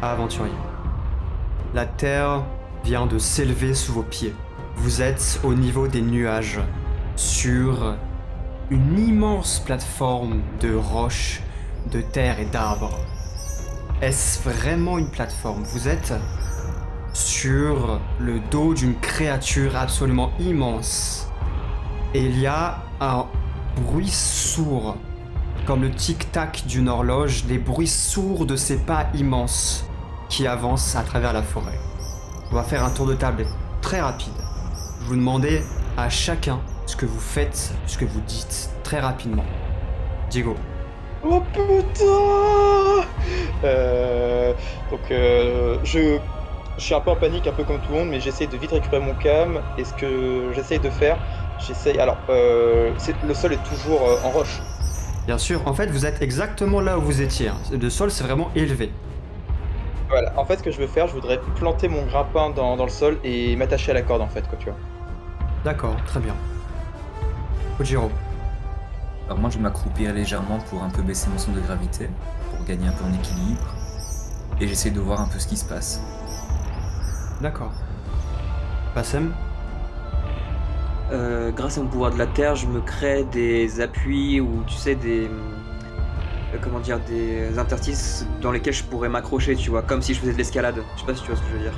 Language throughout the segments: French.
Aventurier. La terre vient de s'élever sous vos pieds. Vous êtes au niveau des nuages, sur une immense plateforme de roches, de terre et d'arbres. Est-ce vraiment une plateforme? Vous êtes sur le dos d'une créature absolument immense. Et il y a un bruit sourd, comme le tic-tac d'une horloge, les bruits sourds de ces pas immenses qui avancent à travers la forêt. On va faire un tour de table très rapide. Je vous demandez à chacun ce que vous faites, ce que vous dites, très rapidement. Diego. Oh putain. Je suis un peu en panique, un peu comme tout le monde, mais j'essaye de vite récupérer mon calme. Et ce que j'essaye de faire, le sol est toujours en roche. Bien sûr, en fait, vous êtes exactement là où vous étiez. Le sol, c'est vraiment élevé. Voilà, en fait, ce que je veux faire, je voudrais planter mon grappin dans le sol et m'attacher à la corde, en fait, quoi, tu vois. D'accord, très bien. Kojiro. Alors moi je vais m'accroupir légèrement pour un peu baisser mon centre de gravité, pour gagner un peu en équilibre, et j'essaie de voir un peu ce qui se passe. D'accord. Bassem. Grâce à mon pouvoir de la terre, je me crée des appuis ou tu sais des des interstices dans lesquels je pourrais m'accrocher, tu vois, comme si je faisais de l'escalade. Je sais pas si tu vois ce que je veux dire.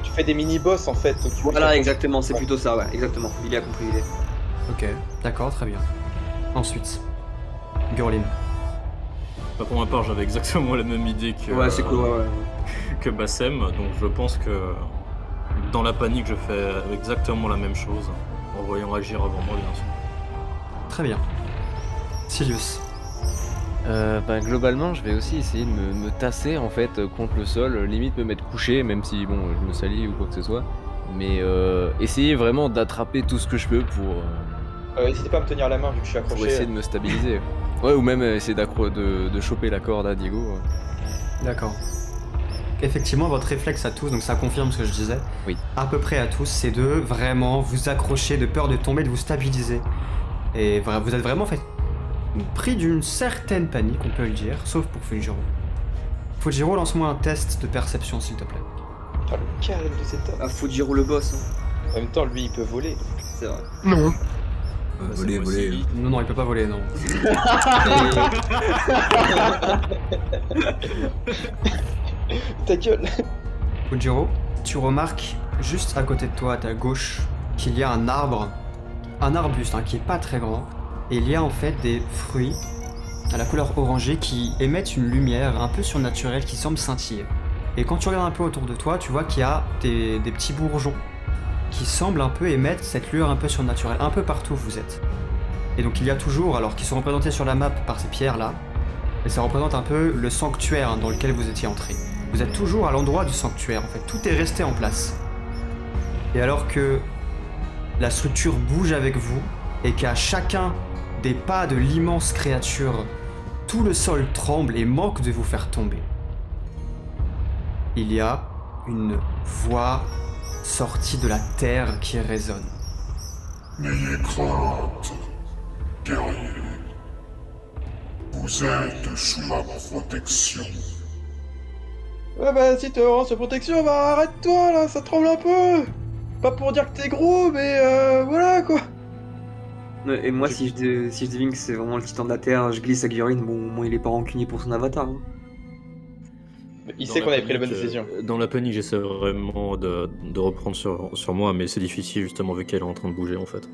Tu fais des mini-boss, en fait. Donc Voilà, exactement, c'est plutôt ça, ouais, exactement. Il a compris l'idée. Ok, d'accord, très bien. Ensuite, Gurlin. Bah, pour ma part, j'avais exactement la même idée que, Ouais, c'est cool, ouais. que Bassem, donc je pense que dans la panique, je fais exactement la même chose, en voyant agir avant moi, bien sûr. Très bien. Silius. Globalement, je vais aussi essayer de me tasser en fait contre le sol, limite me mettre couché, même si bon, je me salis ou quoi que ce soit. Mais essayer vraiment d'attraper tout ce que je peux pour N'hésitez pas à me tenir la main, vu que je suis accroché. essayer de me stabiliser. Ouais, ou même essayer de choper la corde à Diego. D'accord. Effectivement, votre réflexe à tous, donc ça confirme ce que je disais, Oui. à peu près à tous, c'est de vraiment vous accrocher, de peur de tomber, de vous stabiliser. Et vous êtes vraiment fait pris d'une certaine panique, on peut le dire, sauf pour Fujiro. Fujiro, lance-moi un test de perception, s'il te plaît. Ah, le calme de cet homme. Ah, Fujiro le boss, hein. En même temps, lui, il peut voler. C'est vrai. Non. Voler, voler. Non, non, il peut pas voler, non. Ta gueule. Fujiro, tu remarques juste à côté de toi, à ta gauche, qu'il y a un arbuste qui est pas très grand, et il y a en fait des fruits à la couleur orangée qui émettent une lumière un peu surnaturelle qui semble scintiller. Et quand tu regardes un peu autour de toi, tu vois qu'il y a des petits bourgeons qui semblent un peu émettre cette lueur un peu surnaturelle, un peu partout où vous êtes. Et donc il y a toujours, alors qui sont représentés sur la map par ces pierres-là, et ça représente un peu le sanctuaire dans lequel vous étiez entré. Vous êtes toujours à l'endroit du sanctuaire, en fait, tout est resté en place. Et alors que la structure bouge avec vous, et qu'à chacun des pas de l'immense créature, tout le sol tremble et manque de vous faire tomber. Il y a une voix sortie de la terre qui résonne. N'ayez crainte, guerrier. Vous êtes sous ma protection. Ouais, bah, si t'es en protection, bah, arrête-toi, là, ça tremble un peu. Pas pour dire que t'es gros, mais voilà, quoi. Et moi, si je devine que c'est vraiment le titan de la terre, je glisse à Gurlin, bon, au moins il est pas rancunier pour son avatar. Hein. Il Dans sait la qu'on avait pris la bonne panique, décision. Dans la panique, j'essaie vraiment de reprendre sur moi, mais c'est difficile justement vu qu'elle est en train de bouger en fait.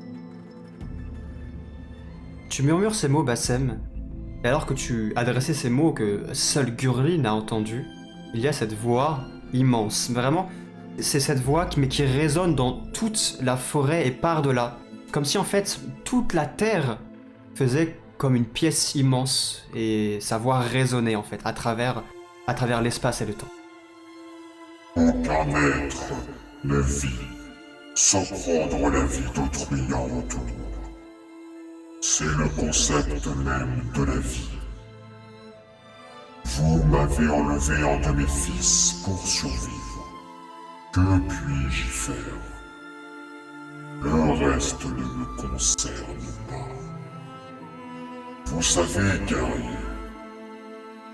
Tu murmures ces mots, Bassem, et alors que tu adressais ces mots que seul Gurlin a entendus, il y a cette voix immense. Vraiment, c'est cette voix qui résonne dans toute la forêt et par-delà. Comme si en fait, toute la terre faisait comme une pièce immense et sa voix résonnait en fait à travers l'espace et le temps. Aucun être ne vit sans prendre la vie d'autrui en retour. C'est le concept même de la vie. Vous m'avez enlevé un de mes fils pour survivre. Que puis-je y faire? Le reste ne me concerne pas. Vous savez, guerrier,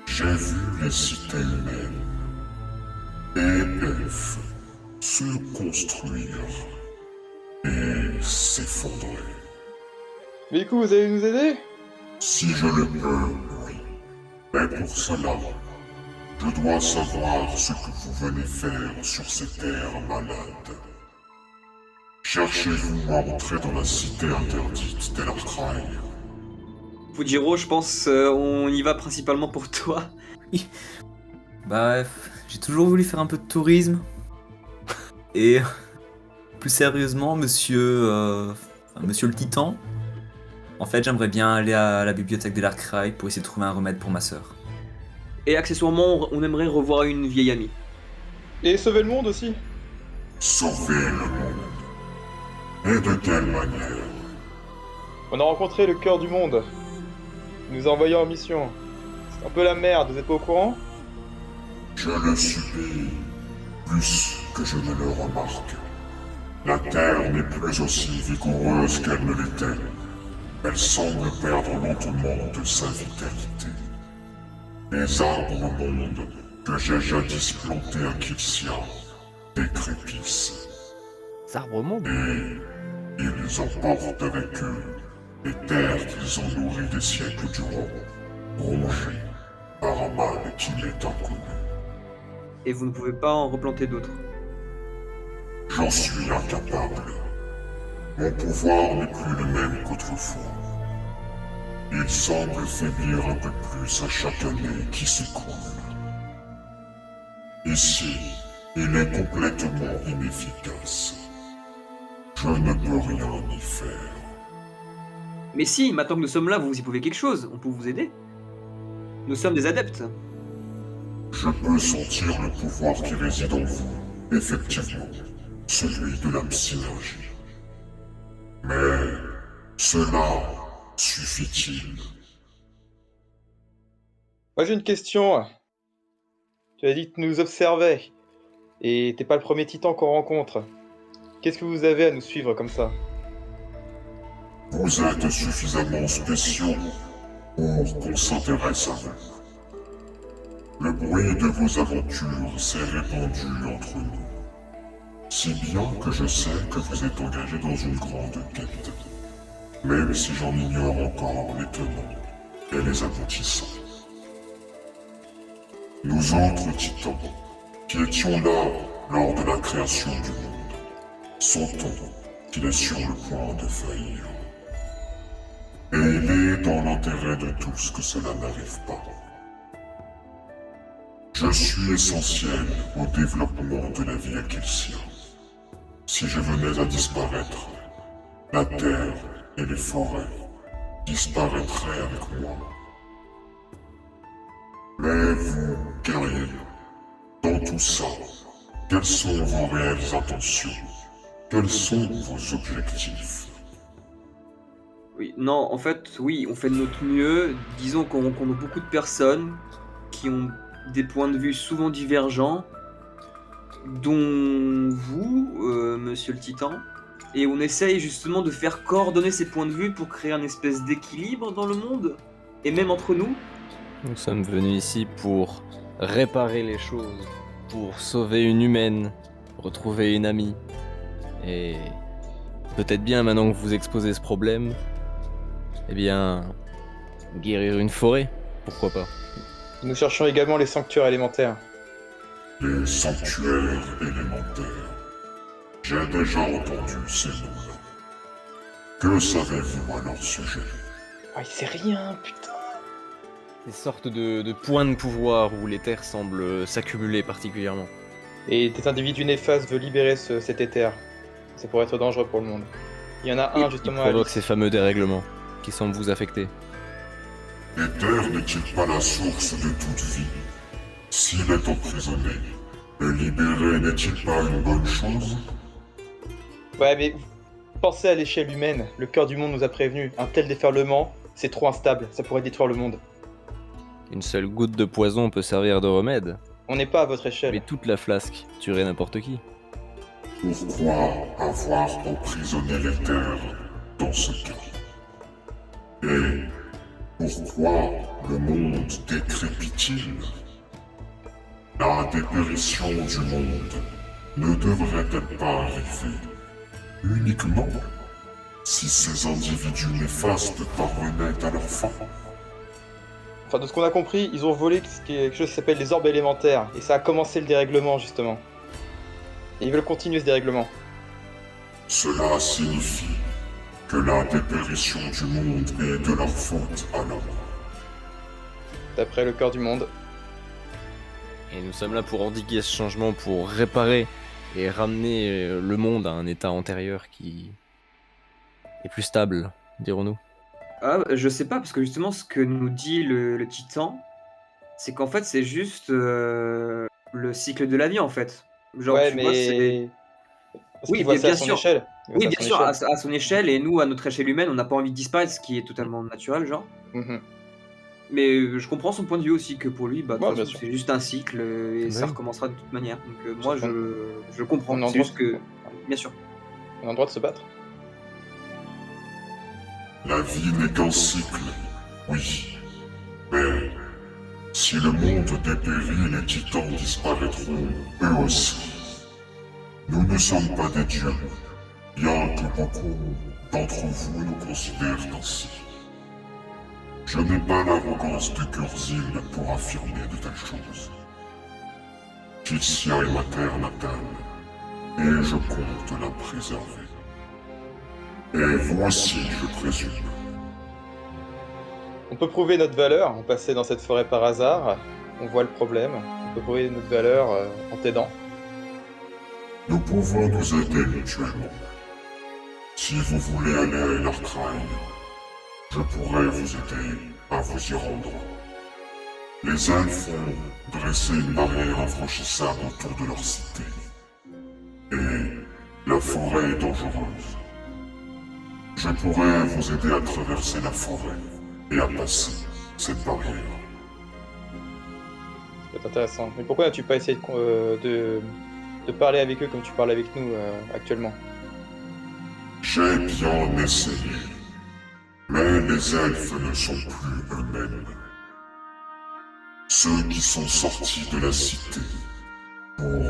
j'ai vu les cités humaines. et F se construire et s'effondrer. Mais du coup, vous allez nous aider? Si je le peux, oui. Mais pour cela, je dois savoir ce que vous venez faire sur ces terres malades. Cherchez-vous à entrer dans la cité interdite d'Elartraï? Fujiro, je pense on y va principalement pour toi. Bah, j'ai toujours voulu faire un peu de tourisme. Et plus sérieusement, monsieur le Titan, en fait, j'aimerais bien aller à la bibliothèque de l'Arkraï pour essayer de trouver un remède pour ma sœur. Et accessoirement, on aimerait revoir une vieille amie. Et sauver le monde aussi. Sauver le monde. Et de quelle manière? On a rencontré le cœur du monde. Il nous a envoyés en mission. C'est un peu la merde, vous êtes pas au courant? Je le subis plus que je ne le remarque. La Terre n'est plus aussi vigoureuse qu'elle ne l'était. Elle semble perdre lentement de sa vitalité. Les arbres mondes que j'ai jadis plantés à Kilsia décrépissent. Arbre monde. Et ils emportent avec eux les terres qu'ils ont nourries des siècles durant, rongées par un mal qui m'est inconnu. Et vous ne pouvez pas en replanter d'autres. J'en suis incapable. Mon pouvoir n'est plus le même qu'autrefois. Il semble faiblir un peu plus à chaque année qui s'écoule. Ici, il est complètement inefficace. Je ne peux rien y faire. Mais si, maintenant que nous sommes là, vous y pouvez quelque chose, on peut vous aider. Nous sommes des adeptes. Je peux sentir le pouvoir qui réside en vous, effectivement, celui de la synergie. Mais cela suffit-il? Moi j'ai une question. Tu as dit que tu nous observais. Et t'es pas le premier titan qu'on rencontre. Qu'est-ce que vous avez à nous suivre comme ça? Vous êtes suffisamment spéciaux pour qu'on s'intéresse à vous. Le bruit de vos aventures s'est répandu entre nous. Si bien que je sais que vous êtes engagé dans une grande quête. Même si j'en ignore encore les tenants et les aboutissants. Nous autres titans, qui étions là lors de la création du monde, sentons qu'il est sur le point de faillir. Et il est dans l'intérêt de tous que cela n'arrive pas. Je suis essentiel au développement de la vie à Kilsia. Si je venais à disparaître, la terre et les forêts disparaîtraient avec moi. Mais vous, guerriers, dans tout ça, quelles sont vos réelles intentions? Quels sont vos objectifs? Oui, non, en fait, oui, on fait de notre mieux. Disons qu'on rencontre beaucoup de personnes qui ont des points de vue souvent divergents, dont vous, monsieur le Titan. Et on essaye justement de faire coordonner ces points de vue pour créer un espèce d'équilibre dans le monde, et même entre nous. Nous sommes venus ici pour réparer les choses, pour sauver une humaine, retrouver une amie. Et peut-être bien maintenant que vous exposez ce problème, eh bien, guérir une forêt, pourquoi pas. Nous cherchons également les sanctuaires élémentaires. Les sanctuaires élémentaires. J'ai déjà entendu ces noms-là. Que savez-vous à leur sujet? Ah, il sait rien, putain. Des sortes de points de pouvoir où les terres semblent s'accumuler particulièrement. Et cet individu néfaste veut libérer cet éther. Ça pourrait être dangereux pour le monde. Il y en a un Il justement à provoque Alice. ces fameux dérèglements qui semblent vous affecter. L'éther n'est-il pas la source de toute vie? S'il est emprisonné, le libérer n'est-il pas une bonne chose? Ouais, mais pensez à l'échelle humaine. Le cœur du monde nous a prévenus. Un tel déferlement, c'est trop instable. Ça pourrait détruire le monde. Une seule goutte de poison peut servir de remède, On n'est pas à votre échelle. mais toute la flasque tuerait n'importe qui. Pourquoi avoir emprisonné l'éther dans ce cas? Et pourquoi le monde décrépit-il? La dépérition du monde ne devrait-elle pas arriver uniquement si ces individus néfastes parvenaient à leur fin? Enfin, de ce qu'on a compris, ils ont volé quelque chose qui s'appelle les orbes élémentaires, et ça a commencé le dérèglement, justement. Et ils veulent continuer ce dérèglement. Cela signifie que la dépérition du monde est de leur faute alors. D'après le cœur du monde. Et nous sommes là pour endiguer ce changement, pour réparer et ramener le monde à un état antérieur qui est plus stable, dirons-nous. Ah, je sais pas, parce que justement, ce que nous dit le titan, c'est qu'en fait, c'est juste le cycle de la vie, en fait. Genre, Ouais, tu vois, c'est... mais... Parce Oui, qu'il voit ça à bien son sûr. échelle. Il voit Oui, ça à bien son sûr, échelle. à son échelle, et nous, à notre échelle humaine, on n'a pas envie de disparaître, ce qui est totalement naturel, genre. Mhm. Mais je comprends son point de vue aussi, que pour lui, bah, de Ouais, toute bien façon, sûr. c'est juste un cycle, et ça Oui. recommencera de toute manière. Donc moi, Sur je comprends. On a C'est le juste droit que... Bien sûr. On a le droit de se battre. La vie n'est qu'un cycle, oui. Mais si le monde dépérit, les titans disparaîtront eux aussi. Nous ne sommes pas des dieux, bien que beaucoup d'entre vous nous considèrent ainsi. Je n'ai pas l'arrogance de Kurzil pour affirmer de telles choses. Titia est ma terre natale, et je compte la préserver. Et vous aussi, je présume. On peut prouver notre valeur, on passait dans cette forêt par hasard, on voit le problème, on peut prouver notre valeur en t'aidant. Nous pouvons nous aider mutuellement. Si vous voulez aller à Elarkraï, je pourrais vous aider à vous y rendre. Les elfes ont dressé une barrière infranchissable autour de leur cité. Et la forêt est dangereuse. Je pourrais vous aider à traverser la forêt et à passer cette barrière. Ça peut être intéressant. Mais pourquoi n'as-tu pas essayé de parler avec eux comme tu parles avec nous actuellement? J'ai bien essayé. Mais les elfes ne sont plus eux-mêmes. Ceux qui sont sortis de la cité pour,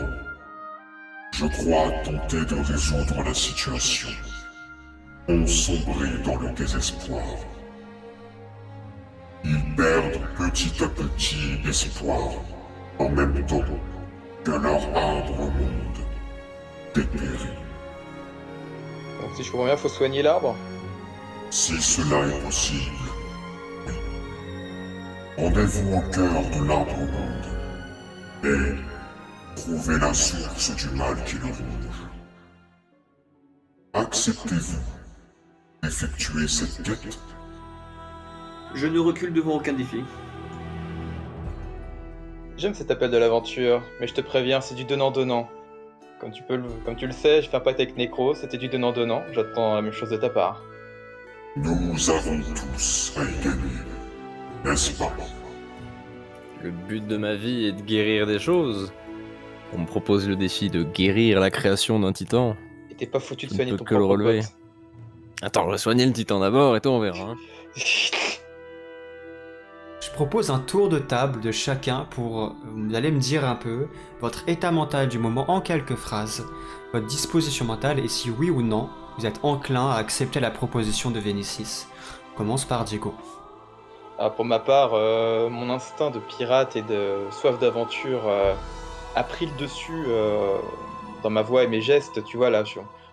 je crois, tenter de résoudre la situation, ont sombré dans le désespoir. Ils perdent petit à petit espoir, en même temps que leur arbre monde dépérit. Donc si je comprends bien, faut soigner l'arbre. Si cela est possible, oui. Rendez-vous au cœur de l'arbre monde et trouvez la source du mal qui le ronge. Acceptez-vous d'effectuer cette quête? Je ne recule devant aucun défi. J'aime cet appel de l'aventure, mais je te préviens, c'est du donnant-donnant. Comme tu le sais, je fais un pacte avec Necro, c'était du donnant-donnant, j'attends la même chose de ta part. Nous avons tous à y gagner, n'est-ce pas? Le but de ma vie est de guérir des choses. On me propose le défi de guérir la création d'un titan. Et t'es pas foutu de Je ne soigner peux ton que le propre relever. pote. Attends, je vais soigner le titan d'abord et toi on verra. Hein. Je propose un tour de table de chacun pour, vous allez me dire un peu votre état mental du moment en quelques phrases, votre disposition mentale et si oui ou non, vous êtes enclin à accepter la proposition de Vénécis. On commence par Diego. Ah, pour ma part, mon instinct de pirate et de soif d'aventure a pris le dessus dans ma voix et mes gestes. Tu vois, là,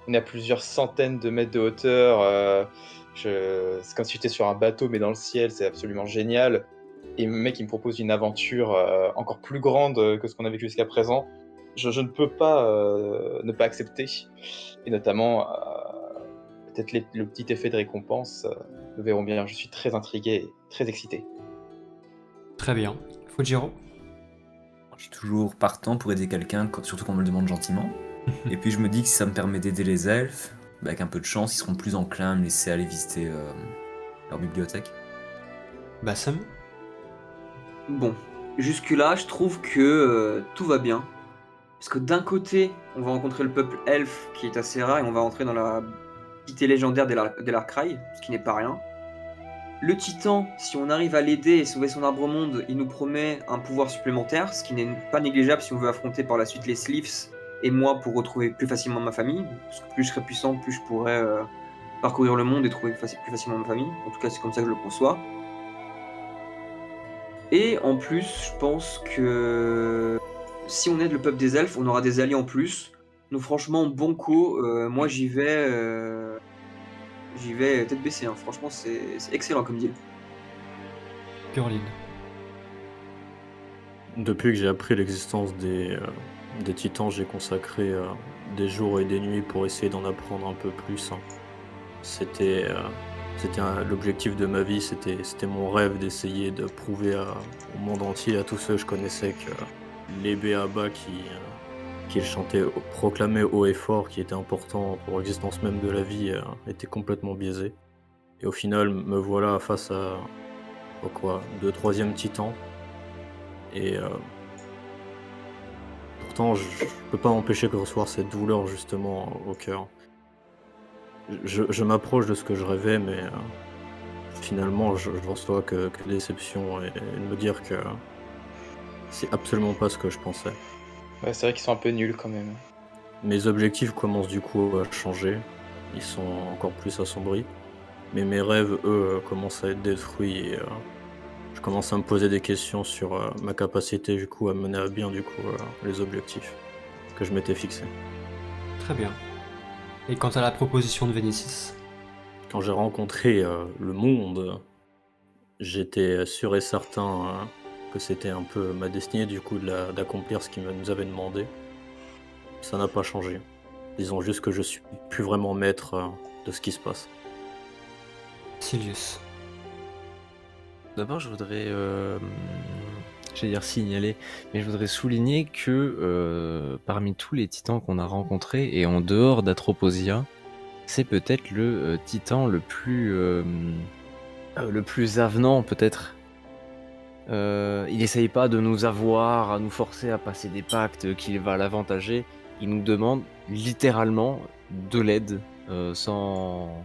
on est à plusieurs centaines de mètres de hauteur. C'est comme si j'étais sur un bateau, mais dans le ciel, c'est absolument génial. Et le mec, il me propose une aventure encore plus grande que ce qu'on a vécu jusqu'à présent. Je ne peux pas ne pas accepter. Et notamment, peut-être le petit effet de récompense. Nous verrons bien. Je suis très intrigué et très excité. Très bien. Fujiro. Je suis toujours partant pour aider quelqu'un, surtout quand on me le demande gentiment. Et puis je me dis que si ça me permet d'aider les elfes, bah, avec un peu de chance, ils seront plus enclins à me laisser aller visiter leur bibliothèque. Bassem. Bon, jusque-là, je trouve que tout va bien. Parce que d'un côté, on va rencontrer le peuple elfe qui est assez rare et on va rentrer dans la cité légendaire d'Elarkraï, ce qui n'est pas rien. Le titan, si on arrive à l'aider et sauver son arbre monde, il nous promet un pouvoir supplémentaire, ce qui n'est pas négligeable si on veut affronter par la suite les Sleeves et moi pour retrouver plus facilement ma famille. Parce que plus je serai puissant, plus je pourrai parcourir le monde et trouver plus facilement ma famille. En tout cas, c'est comme ça que je le conçois. Et en plus, je pense que si on aide le peuple des elfes, on aura des alliés en plus. Donc franchement, banco, moi j'y vais tête baissée. Hein. Franchement, c'est excellent comme deal. Purline. Depuis que j'ai appris l'existence des titans, j'ai consacré des jours et des nuits pour essayer d'en apprendre un peu plus. Hein. C'était l'objectif de ma vie, c'était mon rêve d'essayer de prouver au monde entier, à tous ceux que je connaissais, que les B.A.B.A. qui proclamaient haut et fort, qui était important pour l'existence même de la vie, étaient complètement biaisés. Et au final, me voilà face à deux troisième titans. Et pourtant, je peux pas m'empêcher de recevoir cette douleur justement au cœur. Je m'approche de ce que je rêvais, mais finalement, je reçois que déception et de me dire que c'est absolument pas ce que je pensais. Ouais, c'est vrai qu'ils sont un peu nuls quand même. Mes objectifs commencent du coup à changer, ils sont encore plus assombris, mais mes rêves, eux, commencent à être détruits et je commence à me poser des questions sur ma capacité du coup à mener à bien du coup les objectifs que je m'étais fixés. Très bien. Et quant à la proposition de Vénécis? Quand j'ai rencontré le monde, j'étais sûr et certain que c'était un peu ma destinée du coup d'accomplir ce qu'ils nous avaient demandé. Ça n'a pas changé. Disons juste que je suis plus vraiment maître de ce qui se passe. Silius. D'abord, je voudrais, j'allais dire signaler, mais je voudrais souligner que parmi tous les titans qu'on a rencontrés, et en dehors d'Atroposia, c'est peut-être le titan le plus avenant, peut-être. Il essaye pas de nous avoir, à nous forcer à passer des pactes qu'il va l'avantager. Il nous demande littéralement de l'aide, sans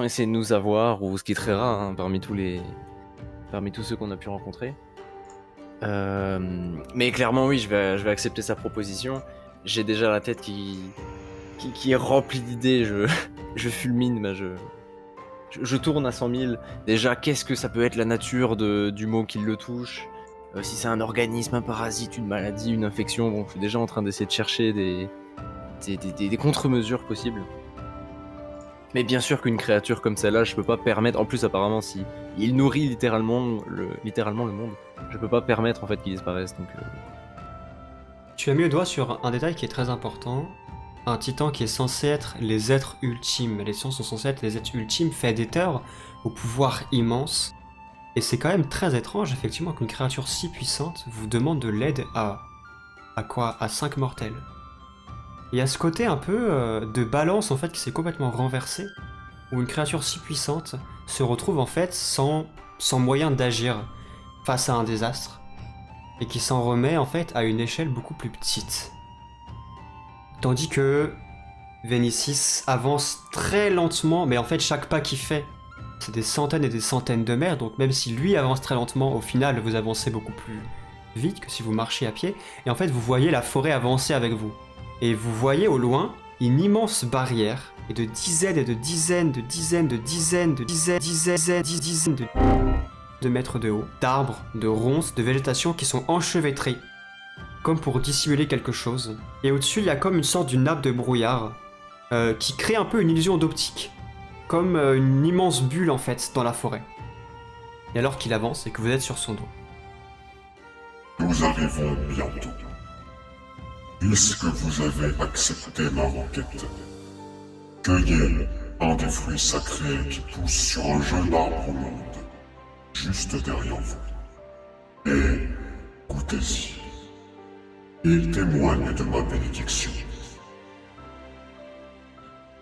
essayer de nous avoir, ou ce qui est très rare hein, parmi tous ceux qu'on a pu rencontrer. Mais clairement oui, je vais accepter sa proposition. J'ai déjà la tête qui est remplie d'idées, je fulmine, je tourne à 100 000. Déjà, qu'est-ce que ça peut être la nature du mot qui le touche, si c'est un organisme, un parasite, une maladie, une infection. Bon, je suis déjà en train d'essayer de chercher des contre-mesures possibles. Mais bien sûr qu'une créature comme celle-là, je peux pas permettre. En plus, apparemment, si il nourrit littéralement le monde, je peux pas permettre en fait qu'il disparaisse. Donc, Tu as mis le doigt sur un détail qui est très important. Un titan qui est censé être les êtres ultimes. Les titans sont censés être les êtres ultimes, faits d'éther, au pouvoir immense. Et c'est quand même très étrange, effectivement, qu'une créature si puissante vous demande de l'aide à quoi? À 5 mortels. Il y a ce côté un peu de balance en fait qui s'est complètement renversé, où une créature si puissante se retrouve en fait sans moyen d'agir face à un désastre, et qui s'en remet en fait à une échelle beaucoup plus petite. Tandis que Vénécis avance très lentement, mais en fait chaque pas qu'il fait, c'est des centaines et des centaines de mètres, donc même si lui avance très lentement, au final vous avancez beaucoup plus vite que si vous marchiez à pied, et en fait vous voyez la forêt avancer avec vous. Et vous voyez au loin une immense barrière, et de dizaines et de dizaines de mètres de haut, d'arbres, de ronces, de végétation qui sont enchevêtrés, comme pour dissimuler quelque chose. Et au-dessus, il y a comme une sorte d'une nappe de brouillard, qui crée un peu une illusion d'optique, comme une immense bulle en fait dans la forêt. Et alors qu'il avance et que vous êtes sur son dos. Nous arrivons bientôt. Puisque vous avez accepté ma requête, cueillez un des fruits sacrés qui pousse sur un jeune arbre au monde, juste derrière vous. Et goûtez-y. Il témoigne de ma bénédiction.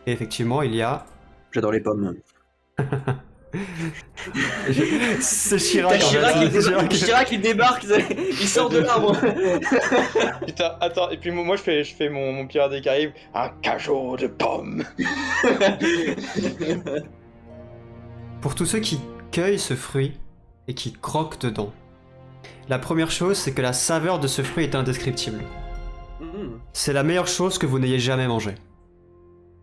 Et effectivement, il y a... J'adore les pommes. C'est Chirac. T'as Chirac qui débarque, il sort de l'arbre. Putain, attends, et puis moi je fais mon pirate des Caraïbes, un cajot de pommes. Pour tous ceux qui cueillent ce fruit et qui croquent dedans, la première chose, c'est que la saveur de ce fruit est indescriptible. C'est la meilleure chose que vous n'ayez jamais mangée.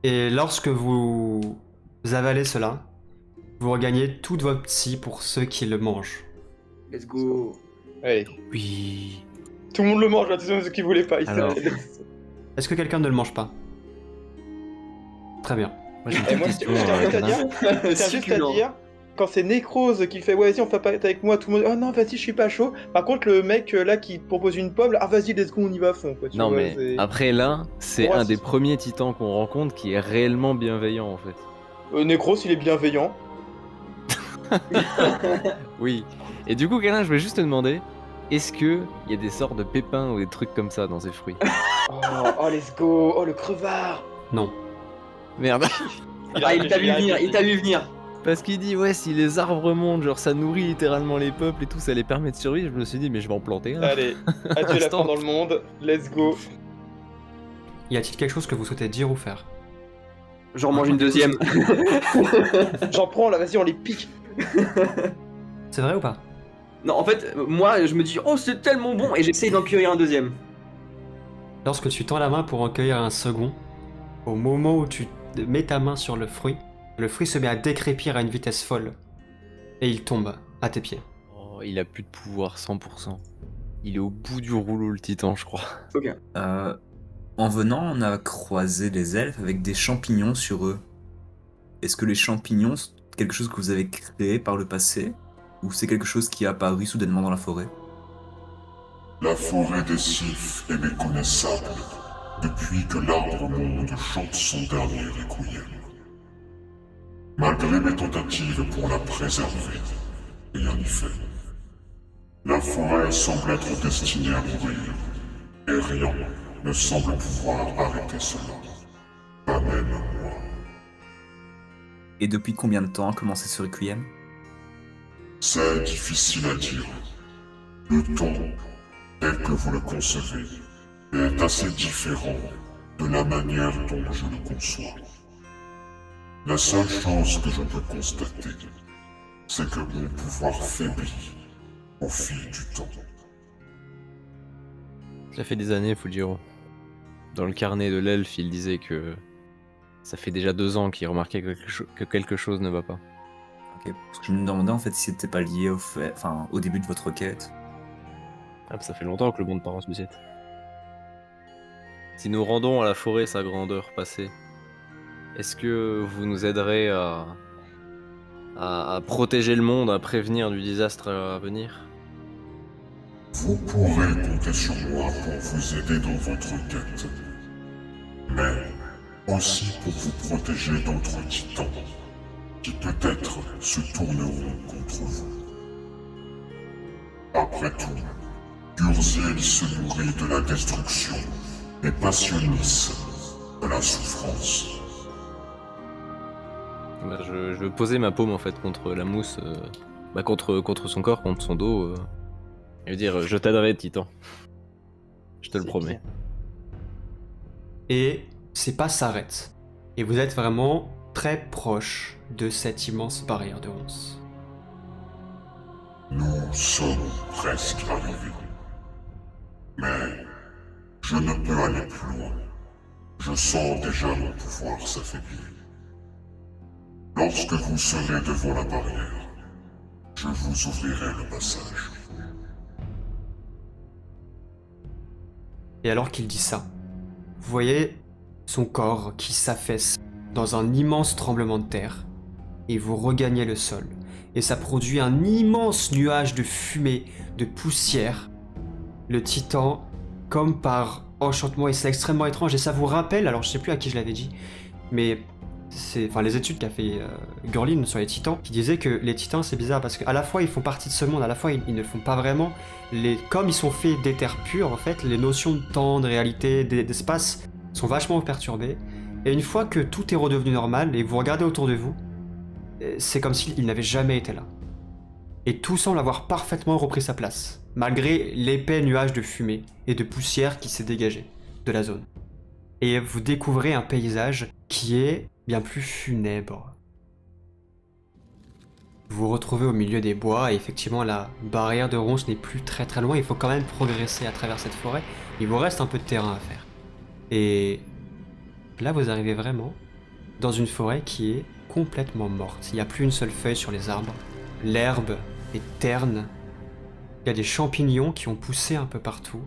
Et lorsque vous avalez cela, vous regagnez toute votre psy pour ceux qui le mangent. Let's go. Allez, Oui. tout le monde le mange, attention ceux qui voulaient pas. Alors. Est-ce que quelqu'un ne le mange pas? Très bien. Moi j'ai une Et petite moi, question. je tiens juste à Kana. dire, je tiens juste à dire, quand c'est Nécrose qui fait ouais vas-y on fait pas avec moi, tout le monde oh non vas-y je suis pas chaud. Par contre le mec là qui te propose une pomme, ah vas-y let's go on y va à fond quoi. Tu Non vois, mais c'est- après là, c'est Ouais, un c'est des ça. premiers titans qu'on rencontre qui est réellement bienveillant en fait. Nécrose il est bienveillant. Oui. Et du coup, Kalin, je voulais juste te demander, est-ce que il y a des sortes de pépins ou des trucs comme ça dans ces fruits? Oh let's go, oh le crevard. Non. Merde. Ah, il t'a vu venir, il t'a vu venir. Parce qu'il dit ouais si les arbres montent, genre ça nourrit littéralement les peuples et tout, ça les permet de survivre. Je me suis dit mais je vais en planter un. Allez, adieu la fin dans le monde, let's go. Y a-t-il quelque chose que vous souhaitez dire ou faire? J'en mange une deuxième. J'en prends là, vas-y on les pique. C'est vrai ou pas? Non, en fait, moi, je me dis, oh, c'est tellement bon, et j'essaye d'en cueillir un deuxième. Lorsque tu tends la main pour en cueillir un second, au moment où tu mets ta main sur le fruit se met à décrépir à une vitesse folle. Et il tombe à tes pieds. Oh, il a plus de pouvoir 100%. Il est au bout du rouleau le titan, je crois. Ok. En venant, on a croisé les elfes avec des champignons sur eux. Est-ce que les champignons sont quelque chose que vous avez créé par le passé? Ou c'est quelque chose qui est apparu soudainement dans la forêt? La forêt des sylphes est méconnaissable depuis que l'arbre monde chante son dernier requiem. Malgré mes tentatives pour la préserver, rien n'y fait. La forêt semble être destinée à mourir, et rien ne semble pouvoir arrêter cela. Pas même moi. Et depuis combien de temps a commencé ce requiem? C'est difficile à dire. Le ton, tel que vous le concevez, est assez différent de la manière dont je le conçois. La seule chose que je peux constater, c'est que mon pouvoir faiblit au fil du temps. Ça fait des années, Fujiro. Dans le carnet de l'elfe, il disait que ça fait déjà 2 ans qu'il remarquait que quelque chose ne va pas. Ok, parce que je me demandais en fait si c'était pas lié au fait, enfin, au début de votre quête. Ah, ça fait longtemps que le monde part en sucette. Si nous rendons à la forêt sa grandeur passée, est-ce que vous nous aiderez à protéger le monde, à prévenir du désastre à venir? Vous pourrez compter sur moi pour vous aider dans votre quête. Mais aussi pour vous protéger d'autres titans, qui peut-être se tourneront contre vous. Après tout, Gurziel se nourrit de la destruction et Passionis de la souffrance. Bah, je veux poser ma paume en fait contre la mousse, contre son corps, contre son dos. Et dire je t'aiderai, Titan. Je te le C'est promets. Et ces pas s'arrêtent. Et vous êtes vraiment très proche de cette immense barrière de ronces. Nous sommes presque arrivés. Mais je ne peux aller plus loin. Je sens déjà mon pouvoir s'affaiblir. Lorsque vous serez devant la barrière, je vous ouvrirai le passage. Et alors qu'il dit ça, vous voyez son corps qui s'affaisse dans un immense tremblement de terre, et vous regagnez le sol. Et ça produit un immense nuage de fumée, de poussière. Le titan, comme par enchantement, et c'est extrêmement étrange, et ça vous rappelle, alors je sais plus à qui je l'avais dit, mais c'est les études qu'a fait Gurlin sur les titans, qui disaient que les titans c'est bizarre parce qu'à la fois ils font partie de ce monde, à la fois ils ne font pas vraiment. Comme ils sont faits d'éther pur, en fait, les notions de temps, de réalité, d'espace sont vachement perturbées. Et une fois que tout est redevenu normal et que vous regardez autour de vous, c'est comme s'ils n'avaient jamais été là. Et tout semble avoir parfaitement repris sa place, malgré l'épais nuage de fumée et de poussière qui s'est dégagé de la zone. Et vous découvrez un paysage qui est bien plus funèbre. Vous vous retrouvez au milieu des bois et effectivement la barrière de ronces n'est plus très très loin, il faut quand même progresser à travers cette forêt, il vous reste un peu de terrain à faire. Et là vous arrivez vraiment dans une forêt qui est complètement morte, il n'y a plus une seule feuille sur les arbres, l'herbe est terne, il y a des champignons qui ont poussé un peu partout,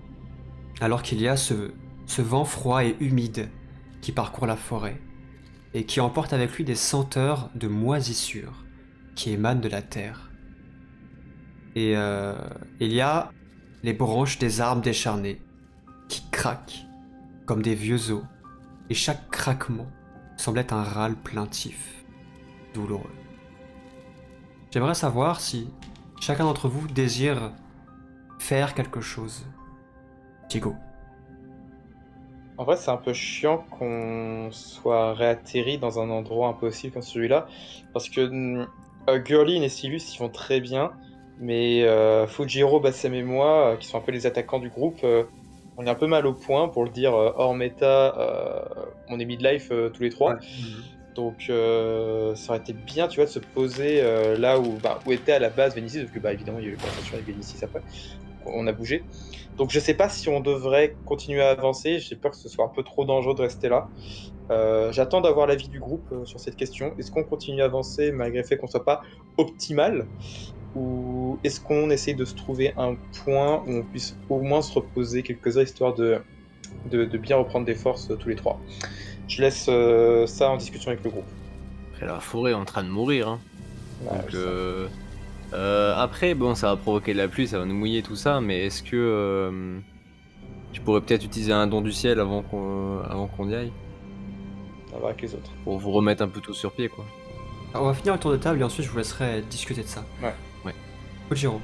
alors qu'il y a ce vent froid et humide qui parcourt la forêt et qui emporte avec lui des senteurs de moisissure qui émanent de la terre. Et il y a les branches des arbres décharnés qui craquent comme des vieux os, et chaque craquement semble être un râle plaintif, douloureux. J'aimerais savoir si chacun d'entre vous désire faire quelque chose. Tigo. En vrai, c'est un peu chiant qu'on soit réatterri dans un endroit impossible comme celui-là, parce que Gurlin et Silus ils vont très bien, mais Fujiro, Bassem et moi, qui sont un peu les attaquants du groupe, on est un peu mal au point, pour le dire hors méta, on est midlife tous les trois. Ouais. Donc ça aurait été bien, tu vois, de se poser là où était à la base Vénicis, parce que évidemment il y a eu la conversation avec Vénicis après, on a bougé. Donc je sais pas si on devrait continuer à avancer, j'ai peur que ce soit un peu trop dangereux de rester là. J'attends d'avoir l'avis du groupe sur cette question. Est-ce qu'on continue à avancer malgré le fait qu'on soit pas optimal, ou est-ce qu'on essaye de se trouver un point où on puisse au moins se reposer quelques heures histoire de bien reprendre des forces tous les trois? Je laisse ça en discussion avec le groupe. Après, la forêt est en train de mourir, hein. Ouais, Donc, je sais. après, bon, ça va provoquer de la pluie, ça va nous mouiller, tout ça, mais est-ce que je pourrais peut-être utiliser un don du ciel avant qu'on y aille, On va voir avec les autres. pour vous remettre un peu tout sur pied, quoi. Alors, on va finir le tour de table et ensuite je vous laisserai discuter de ça. Ouais. Fujiro.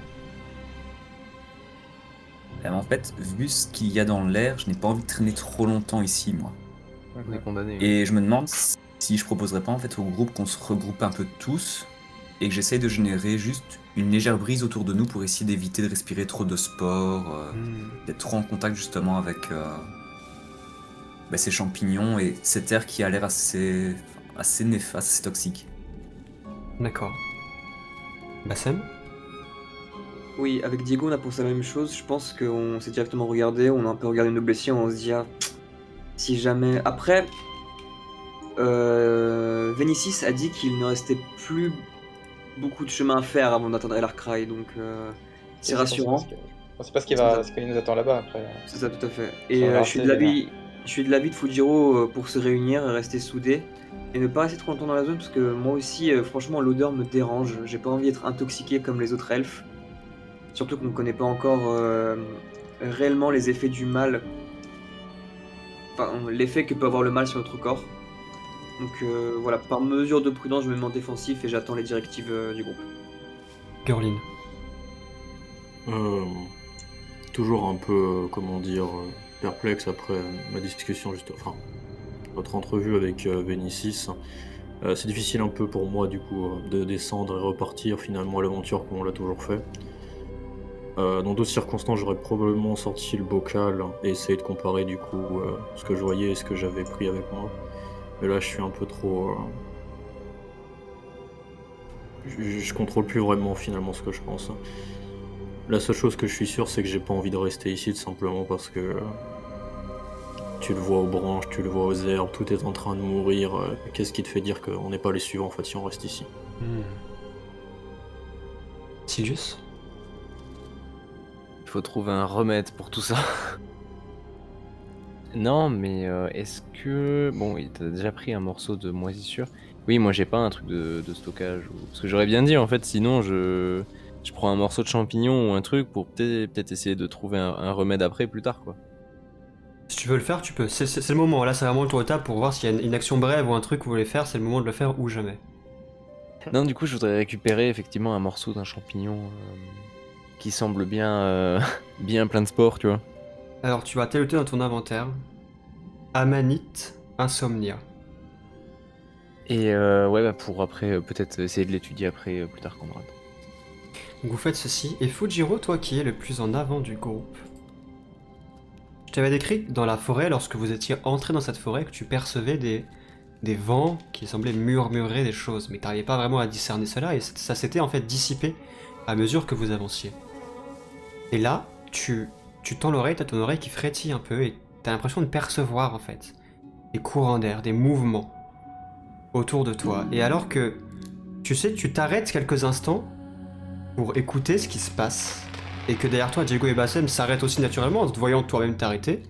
En fait, vu ce qu'il y a dans l'air, je n'ai pas envie de traîner trop longtemps ici, moi. On est condamnés. Et je me demande si je proposerais pas en fait au groupe qu'on se regroupe un peu tous et que j'essaye de générer juste une légère brise autour de nous pour essayer d'éviter de respirer trop de spores, d'être trop en contact justement avec ces champignons et cet air qui a l'air assez néfaste, assez toxique. D'accord. Bassem. Oui, avec Diego, on a pensé la même chose. Je pense qu'on s'est directement regardé, on a un peu regardé nos blessures, on se dit, si jamais. Après, Vénicis a dit qu'il ne restait plus beaucoup de chemin à faire avant d'atteindre Elarcry, donc c'est rassurant. On sait pas ce qui nous attend là-bas après. C'est ça, tout à fait. Et Ça va je suis rester de l'avis de Fujiro pour se réunir, rester soudés et ne pas rester trop longtemps dans la zone parce que moi aussi, franchement, l'odeur me dérange. J'ai pas envie d'être intoxiqué comme les autres elfes. Surtout qu'on ne connaît pas encore réellement les effets du mal. Enfin, l'effet que peut avoir le mal sur notre corps. Donc voilà, par mesure de prudence, je me mets en défensif et j'attends les directives du groupe. Gurlin. Toujours un peu, perplexe après ma discussion, notre entrevue avec Vénicis. C'est difficile un peu pour moi, du coup, de descendre et repartir finalement à l'aventure comme on l'a toujours fait. Dans d'autres circonstances, j'aurais probablement sorti le bocal et essayé de comparer, du coup, ce que je voyais et ce que j'avais pris avec moi. Mais là, je suis un peu trop... Je contrôle plus vraiment, finalement, ce que je pense. La seule chose que je suis sûr, c'est que j'ai pas envie de rester ici, tout simplement parce que tu le vois aux branches, tu le vois aux herbes, tout est en train de mourir. Qu'est-ce qui te fait dire qu'on n'est pas les suivants en fait si on reste ici? Silius. Il faut trouver un remède pour tout ça. Non, mais est-ce que... Bon, t'as déjà pris un morceau de moisissure? Oui, moi j'ai pas un truc de stockage. Parce que j'aurais bien dit en fait, sinon je prends un morceau de champignon ou un truc pour peut-être essayer de trouver un remède après, plus tard, quoi. Si tu veux le faire, tu peux. C'est le moment. Là, c'est vraiment le tour de table pour voir s'il y a une action brève ou un truc que vous voulez faire. C'est le moment de le faire ou jamais. Non, du coup, je voudrais récupérer effectivement un morceau d'un champignon qui semble bien, bien plein de spores, tu vois. Alors, tu vas tel dans ton inventaire. Amanite Insomnia. Et pour après, peut-être essayer de l'étudier après, plus tard, Conrad. Donc vous faites ceci. Et Fujiro, toi qui es le plus en avant du groupe. Je t'avais décrit dans la forêt, lorsque vous étiez entré dans cette forêt, que tu percevais des vents qui semblaient murmurer des choses, mais t'arrivais pas vraiment à discerner cela, et ça s'était en fait dissipé à mesure que vous avanciez. Et là, tu tends l'oreille, t'as ton oreille qui frétille un peu, et t'as l'impression de percevoir en fait des courants d'air, des mouvements autour de toi. Et alors que tu sais, tu t'arrêtes quelques instants pour écouter ce qui se passe, et que derrière toi, Diego et Bassem s'arrêtent aussi naturellement en te voyant toi-même t'arrêter,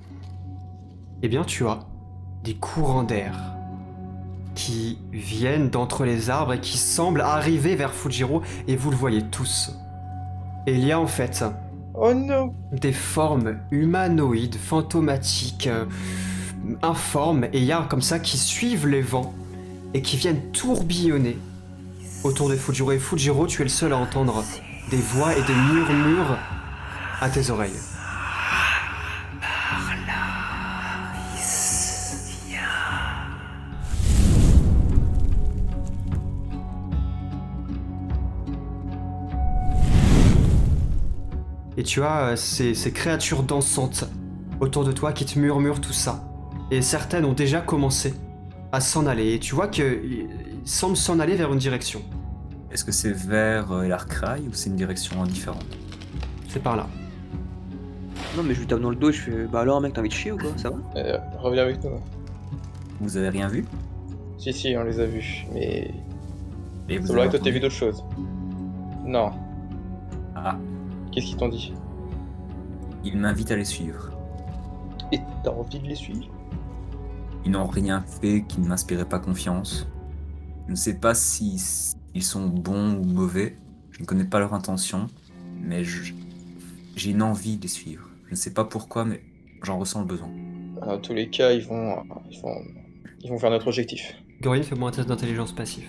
eh bien tu as des courants d'air qui viennent d'entre les arbres et qui semblent arriver vers Fujiro, et vous le voyez tous. Et il y a en fait Oh non! des formes humanoïdes, fantomatiques, informes, et il y a comme ça qui suivent les vents et qui viennent tourbillonner autour de Fujiro. Et Fujiro, tu es le seul à entendre des voix et des murmures à tes oreilles. Et tu as ces créatures dansantes autour de toi qui te murmurent tout ça. Et certaines ont déjà commencé à s'en aller. Et tu vois qu'ils semblent s'en aller vers une direction. Est-ce que c'est vers l'Arkraï ou c'est une direction différente? C'est par là. Non, mais je lui tape dans le dos et je fais bah alors, mec, t'as envie de chier ou quoi? Ça va? Reviens avec nous. Vous avez rien vu? Si, on les a vus, mais... Et vous C'est vrai avez que toi t'as vu entendu? d'autres choses. Non. Ah, Qu'est-ce qu'ils t'ont dit? ils m'invitent à les suivre. Et t'as envie de les suivre? Ils n'ont rien fait qui ne m'inspirait pas confiance. Je ne sais pas si ils sont bons ou mauvais. Je ne connais pas leur intention, mais j'ai une envie de les suivre. Je ne sais pas pourquoi, mais j'en ressens le besoin. Dans tous les cas, ils vont vers notre objectif. Gorin, fais-moi un test d'intelligence passif.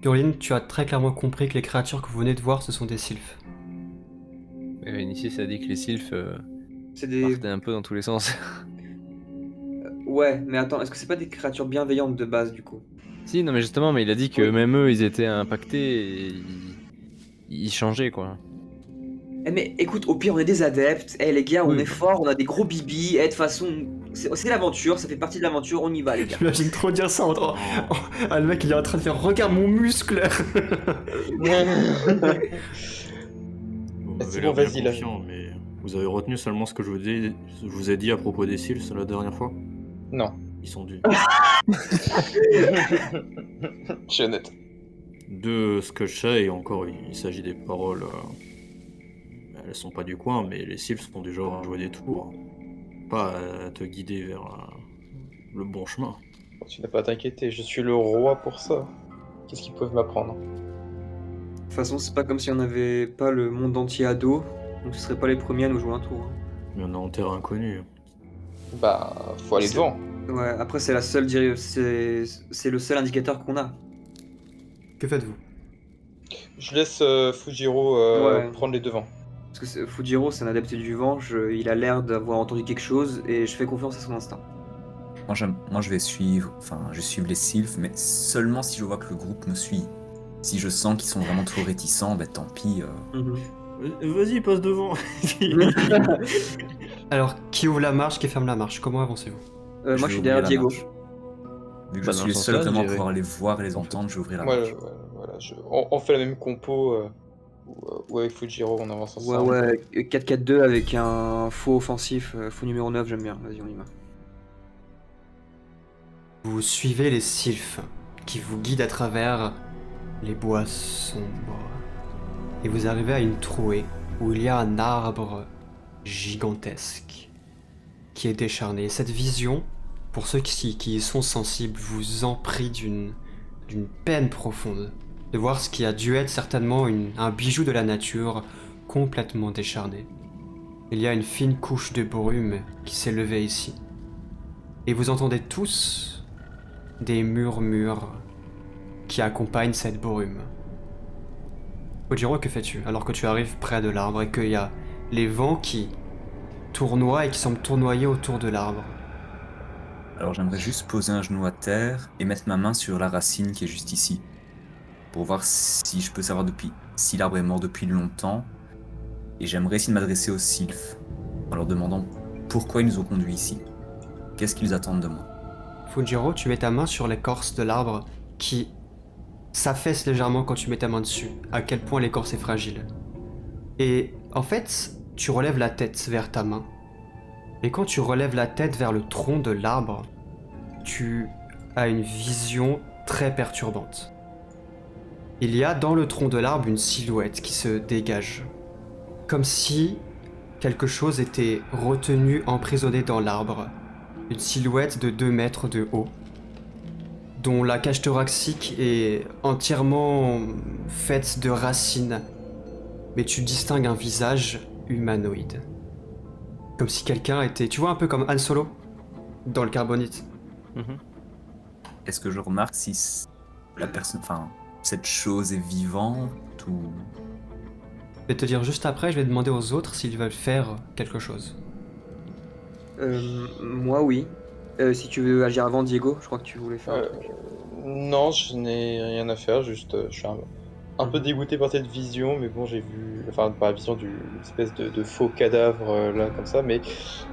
Gorin, tu as très clairement compris que les créatures que vous venez de voir, ce sont des sylphes. Ici, ça dit que les sylphes C'est des. partaient un peu dans tous les sens. Ouais, mais attends, est-ce que c'est pas des créatures bienveillantes de base du coup? Si, non, mais justement, mais il a dit que Oui. même eux, ils étaient impactés et ils changeaient, quoi. Eh mais écoute, au pire on est des adeptes, eh les gars on Oui. est forts, on a des gros bibis, de toute façon c'est l'aventure, ça fait partie de l'aventure, on y va les gars. J'imagine trop dire ça. Le mec, il est en train de faire regarde mon muscle. Vous C'est m'avez bon, l'air bien vas-y, là. confiant, mais vous avez retenu seulement ce que je vous ai dit à propos des sylphes la dernière fois? Non. Ils sont du... Je suis honnête. De ce que je sais, et encore, il s'agit des paroles... elles sont pas du coin, mais les sylphes sont du genre à jouer des tours. Pas à te guider vers le bon chemin. Tu n'as pas à t'inquiéter, je suis le roi pour ça. Qu'est-ce qu'ils peuvent m'apprendre? De toute façon c'est pas comme si on avait pas le monde entier à dos, donc ce serait pas les premiers à nous jouer un tour. Hein. Il y en a en terre inconnue. Bah, faut aller devant. Ouais, après c'est c'est le seul indicateur qu'on a. Que faites-vous? Je laisse Fujiro Ouais. prendre les devants. Parce que Fujiro c'est un adepte du vent, il a l'air d'avoir entendu quelque chose et je fais confiance à son instinct. Moi, je vais suivre, je suivre les sylphes, mais seulement si je vois que le groupe me suit. Si je sens qu'ils sont vraiment trop réticents, bah tant pis. Vas-y, passe devant. Alors, qui ouvre la marche, qui ferme la marche? Comment avancez-vous? Moi je vais suis ouvrir derrière la Diego. marche. Vu que Bah, je dans suis le ce seul sens-là, vraiment à je dirais. pouvoir les voir et les entendre, je vais ouvrir la Ouais, marche. voilà, on fait la même compo ou avec Fujiro, on avance Ouais ensemble. ouais, 4-4-2 avec un faux offensif, faux numéro 9, j'aime bien, vas-y on y va. Vous suivez les sylphes qui vous guident à travers les bois sombres. Et vous arrivez à une trouée où il y a un arbre gigantesque qui est décharné. Et cette vision, pour ceux qui y sont sensibles, vous emprit d'une peine profonde de voir ce qui a dû être certainement un bijou de la nature complètement décharné. Il y a une fine couche de brume qui s'est levée ici. Et vous entendez tous des murmures qui accompagnent cette brume. Ojiro, que fais-tu alors que tu arrives près de l'arbre et qu'il y a les vents qui tournoient et qui semblent tournoyer autour de l'arbre? Alors j'aimerais juste poser un genou à terre et mettre ma main sur la racine qui est juste ici. Pour voir si je peux savoir si l'arbre est mort depuis longtemps. Et j'aimerais essayer de m'adresser aux sylphes en leur demandant pourquoi ils nous ont conduits ici. Qu'est-ce qu'ils attendent de moi? Fujiro, tu mets ta main sur l'écorce de l'arbre qui s'affaisse légèrement quand tu mets ta main dessus, à quel point l'écorce est fragile. Et en fait, tu relèves la tête vers ta main. Et quand tu relèves la tête vers le tronc de l'arbre, tu as une vision très perturbante. Il y a dans le tronc de l'arbre une silhouette qui se dégage. Comme si quelque chose était retenu, emprisonné dans l'arbre. Une silhouette de 2 mètres de haut, dont la cage thoracique est entièrement faite de racines. Mais tu distingues un visage humanoïde. Comme si quelqu'un était... Tu vois un peu comme Han Solo dans le Carbonite. Mhm. Est-ce que je remarque si la personne, enfin, cette chose est vivante ou... Je vais te dire juste après, je vais demander aux autres s'ils veulent faire quelque chose. Moi, oui. Si tu veux agir avant, Diego, je crois que tu voulais faire un truc. Non, je n'ai rien à faire, juste je suis un peu dégoûté par cette vision, mais bon, j'ai vu, enfin, par la vision d'une espèce de faux cadavre là, comme ça, mais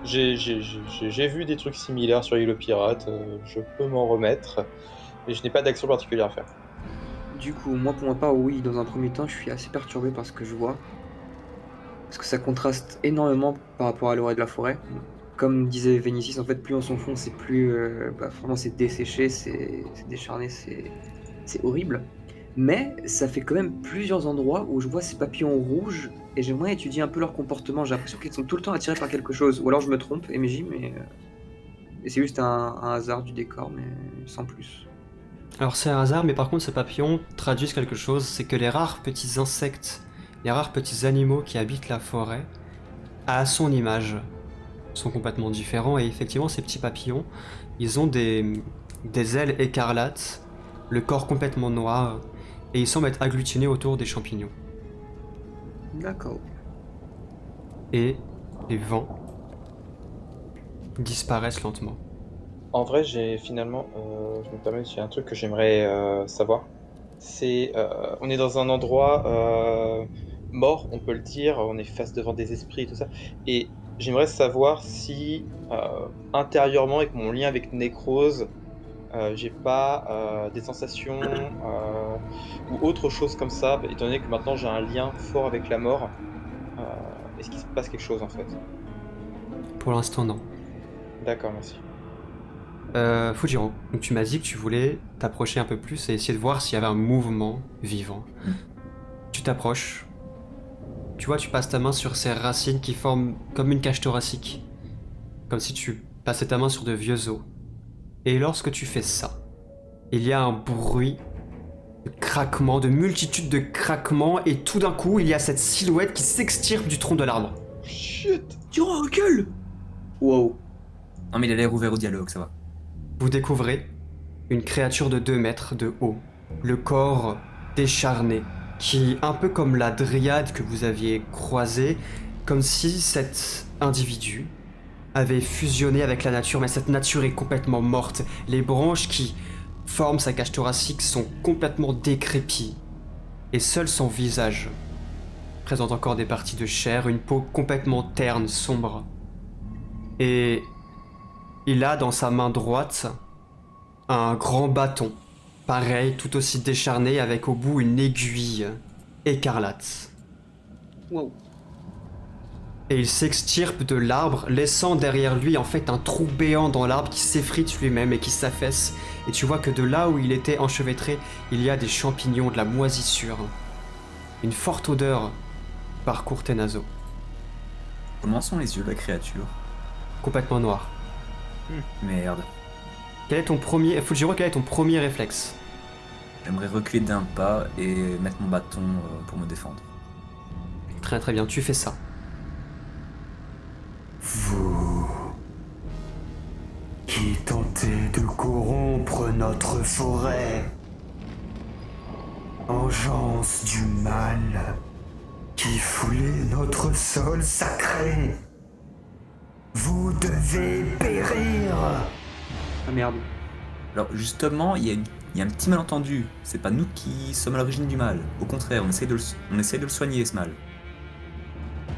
j'ai vu des trucs similaires sur Halo Pirate, je peux m'en remettre, et je n'ai pas d'action particulière à faire. Du coup, moi, pour ma part, oui, dans un premier temps, je suis assez perturbé par ce que je vois. Parce que ça contraste énormément par rapport à l'orée de la forêt. Comme disait Vénicis, en fait, plus on s'enfonce, et plus vraiment c'est desséché, c'est décharné, c'est horrible. Mais ça fait quand même plusieurs endroits où je vois ces papillons rouges et j'aimerais étudier un peu leur comportement. J'ai l'impression qu'ils sont tout le temps attirés par quelque chose. Ou alors je me trompe, MJ, mais et c'est juste un hasard du décor, mais sans plus. Alors c'est un hasard, mais par contre ces papillons traduisent quelque chose, c'est que les rares petits insectes, les rares petits animaux qui habitent la forêt, à son image, sont complètement différents, et effectivement ces petits papillons, ils ont des ailes écarlates, le corps complètement noir, et ils semblent être agglutinés autour des champignons. D'accord. Et les vents disparaissent lentement. En vrai, j'ai finalement, je me permets, j'ai un truc que j'aimerais savoir. C'est, on est dans un endroit mort, on peut le dire, on est face devant des esprits et tout ça. Et j'aimerais savoir si intérieurement, avec mon lien avec Nécrose, j'ai pas des sensations ou autre chose comme ça, étant donné que maintenant j'ai un lien fort avec la mort. Est-ce qu'il se passe quelque chose en fait? Pour l'instant non. D'accord, merci. Fujiro, donc tu m'as dit que tu voulais t'approcher un peu plus et essayer de voir s'il y avait un mouvement vivant. Tu t'approches. Tu vois, tu passes ta main sur ces racines qui forment comme une cage thoracique. Comme si tu passais ta main sur de vieux os. Et lorsque tu fais ça, il y a un bruit de craquement, de multitude de craquements, et tout d'un coup, il y a cette silhouette qui s'extirpe du tronc de l'arbre. Chut! Tiro, recule! Wow. Non mais il a l'air ouvert au dialogue, ça va. Vous découvrez une créature de 2 mètres de haut, le corps décharné, qui, un peu comme la dryade que vous aviez croisée, comme si cet individu avait fusionné avec la nature, mais cette nature est complètement morte. Les branches qui forment sa cage thoracique sont complètement décrépies, et seul son visage présente encore des parties de chair, une peau complètement terne, sombre. Et il a dans sa main droite un grand bâton, pareil, tout aussi décharné, avec au bout une aiguille écarlate. Wow. Et il s'extirpe de l'arbre, laissant derrière lui en fait un trou béant dans l'arbre qui s'effrite lui-même et qui s'affaisse. Et tu vois que de là où il était enchevêtré, il y a des champignons, de la moisissure. Une forte odeur parcourt tes naseaux. Comment sont les yeux de la créature? Complètement noir. Merde. Quel est ton premier... Fujiro, quel est ton premier réflexe? J'aimerais reculer d'un pas et mettre mon bâton pour me défendre. Très très bien, tu fais ça. Vous qui tentez de corrompre notre forêt, engeance du mal qui foulait notre sol sacré, vous devez périr. Ah merde. Alors justement, il y a un petit malentendu. C'est pas nous qui sommes à l'origine du mal. Au contraire, on essaie de le soigner, ce mal.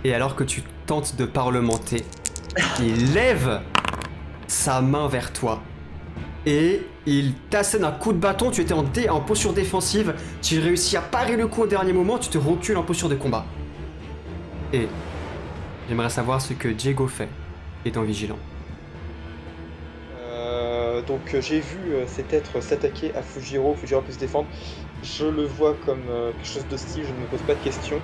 Et alors que tu tentes de parlementer, il lève sa main vers toi. Et il t'assène un coup de bâton, tu étais en posture défensive, tu réussis à parer le coup au dernier moment, tu te recules en posture de combat. Et j'aimerais savoir ce que Diego fait, étant vigilant. Donc j'ai vu cet être s'attaquer à Fujiro peut se défendre. Je le vois comme quelque chose d'hostile, je ne me pose pas de questions.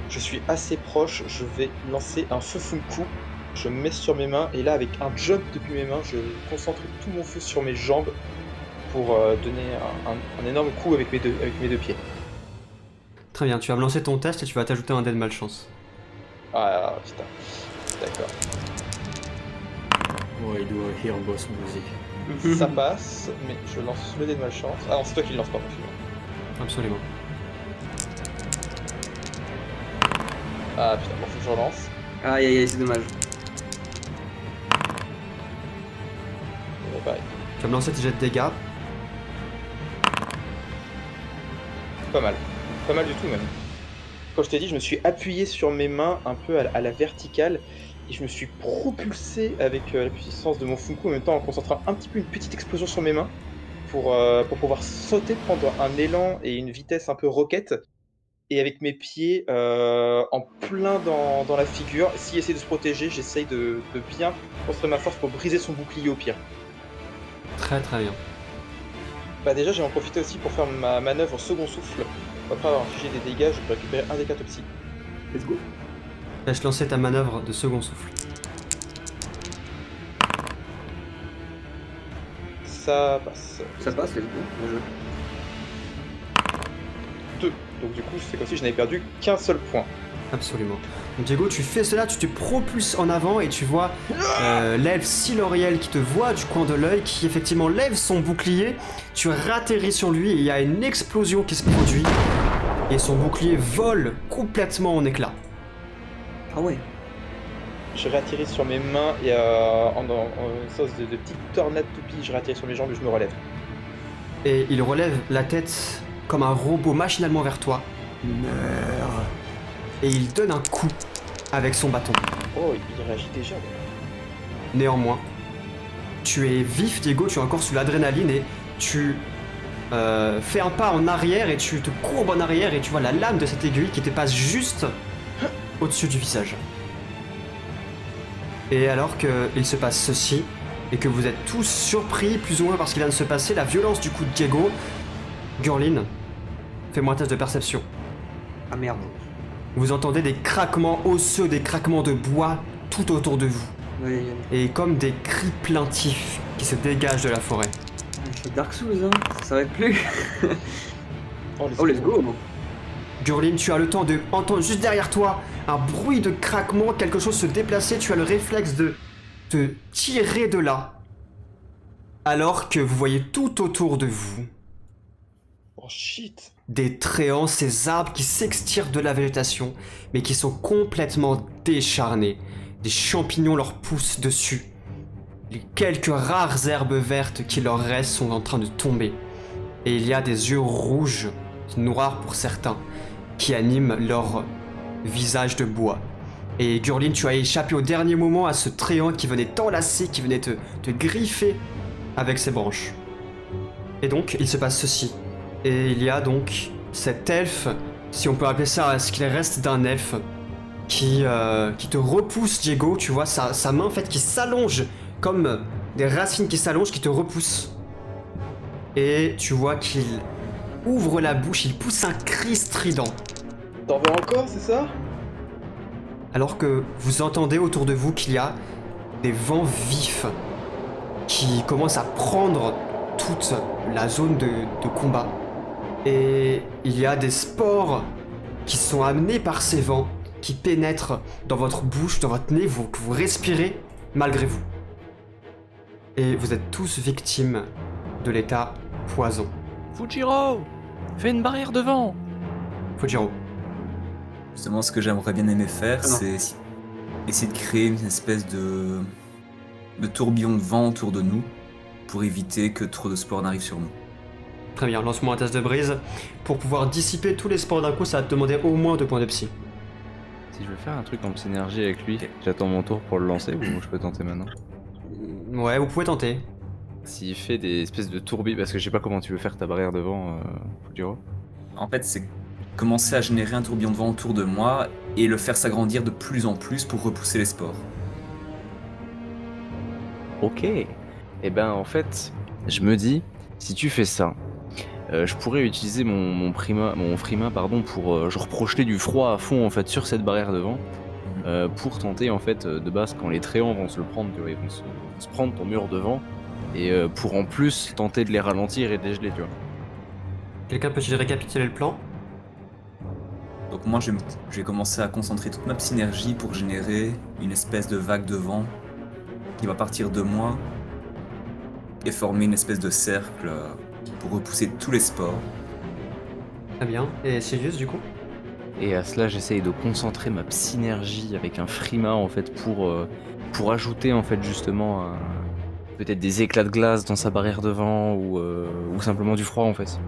Je suis assez proche, je vais lancer un feu Funku. Je me mets sur mes mains et là avec un jump depuis mes mains, je concentre tout mon feu sur mes jambes pour donner un énorme coup avec mes deux pieds. Très bien, tu vas me lancer ton test et tu vas t'ajouter un dé de malchance. Ah putain, d'accord. Ouais, il doit hear boss music. Ça passe, mais je lance le dé de malchance. Ah non, c'est toi qui le lance, pardon. Absolument. Ah putain, bon, faut que je relance. Aïe aïe aïe, c'est dommage. Et pareil. Tu vas me lancer tes jets de dégâts. Pas mal. Pas mal du tout même. Quand je t'ai dit, je me suis appuyé sur mes mains un peu à la verticale et je me suis propulsé avec la puissance de mon Funku en même temps en concentrant un petit peu une petite explosion sur mes mains pour pouvoir sauter, prendre un élan et une vitesse un peu roquette et avec mes pieds en plein dans la figure. S'il essaie de se protéger, j'essaye de bien construire ma force pour briser son bouclier au pire. Très très bien. Bah déjà, j'ai en profité aussi pour faire ma manœuvre second souffle. Après avoir infligé des dégâts, je peux récupérer un des 4 psy. Let's go. Laisse lancer ta manœuvre de second souffle. Ça passe. Ça passe, let's go. Bon jeu. 2. Donc du coup, c'est comme si je n'avais perdu qu'un seul point. Absolument. Donc Diego, tu fais cela, tu te propulses en avant et tu vois l'elfe Siloriel qui te voit du coin de l'œil, qui effectivement lève son bouclier. Tu ratterris sur lui et il y a une explosion qui se produit et son bouclier vole complètement en éclats. Ah ouais. Je réatterris sur mes mains et en une sorte de petite tornade toupie, je réatterris sur mes jambes et je me relève. Et il relève la tête comme un robot machinalement vers toi Merde. et il donne un coup avec son bâton. Oh, il réagit déjà. Néanmoins, tu es vif, Diego, tu es encore sous l'adrénaline et tu fais un pas en arrière et tu te courbes en arrière et tu vois la lame de cette aiguille qui te passe juste au-dessus du visage. Et alors qu'il se passe ceci et que vous êtes tous surpris plus ou moins par ce qui vient de se passer, la violence du coup de Diego, Gurlin, fais-moi un test de perception. Ah merde. Vous entendez des craquements osseux, des craquements de bois tout autour de vous. Ouais, Et comme des cris plaintifs qui se dégagent de la forêt. c'est Dark Souls, hein. Ça s'arrête plus. Oh, Let's go. Gurlin, tu as le temps de entendre juste derrière toi un bruit de craquement, quelque chose se déplacer, tu as le réflexe de te tirer de là. Alors que vous voyez tout autour de vous Oh shit. des tréants, ces arbres qui s'extirent de la végétation, mais qui sont complètement décharnés. Des champignons leur poussent dessus. Les quelques rares herbes vertes qui leur restent sont en train de tomber. Et il y a des yeux rouges, noirs pour certains, qui animent leur visage de bois. Et Gurlin, tu as échappé au dernier moment à ce tréant qui venait t'enlacer, qui venait te griffer avec ses branches. Et donc, il se passe ceci. Et il y a donc cet elfe, si on peut appeler ça ce qu'il reste d'un elfe, qui te repousse, Diego. Tu vois sa main en fait qui s'allonge comme des racines qui s'allongent, qui te repoussent. Et tu vois qu'il ouvre la bouche, il pousse un cri strident. T'en veux encore, c'est ça? Alors que vous entendez autour de vous qu'il y a des vents vifs qui commencent à prendre toute la zone de combat. Et il y a des spores qui sont amenés par ces vents, qui pénètrent dans votre bouche, dans votre nez, que vous respirez malgré vous. Et vous êtes tous victimes de l'état poison. Fujiro, fais une barrière devant. Fujiro. Justement, ce que j'aimerais bien aimer faire, Ah non. c'est essayer de créer une espèce de tourbillon de vent autour de nous pour éviter que trop de spores n'arrivent sur nous. Très bien, lance-moi un test de brise. Pour pouvoir dissiper tous les spores d'un coup, ça va te demander au moins 2 points de psy. Si je veux faire un truc en synergie avec lui, Ok. j'attends mon tour pour le lancer ou je peux tenter maintenant? Ouais, vous pouvez tenter. S'il fait des espèces de tourbillons, parce que je sais pas comment tu veux faire ta barrière devant, Fujiro. En fait, c'est commencer à générer un tourbillon de vent autour de moi et le faire s'agrandir de plus en plus pour repousser les spores. Ok. Et ben en fait, je me dis, si tu fais ça, je pourrais utiliser mon frima pardon, pour genre projeter du froid à fond en fait sur cette barrière devant, pour tenter en fait de base quand les tréants vont se le prendre, tu vois, ils vont se prendre ton mur devant, et pour en plus tenter de les ralentir et de les geler, tu vois. Quelqu'un peut-il récapituler le plan? Donc moi, je vais commencer à concentrer toute ma synergie pour générer une espèce de vague de vent qui va partir de moi et former une espèce de cercle pour repousser tous les spores. Très bien. Et Sirius, du coup? Et à cela, j'essaye de concentrer ma synergie avec un frima en fait pour ajouter en fait justement peut-être des éclats de glace dans sa barrière de vent ou simplement du froid en fait.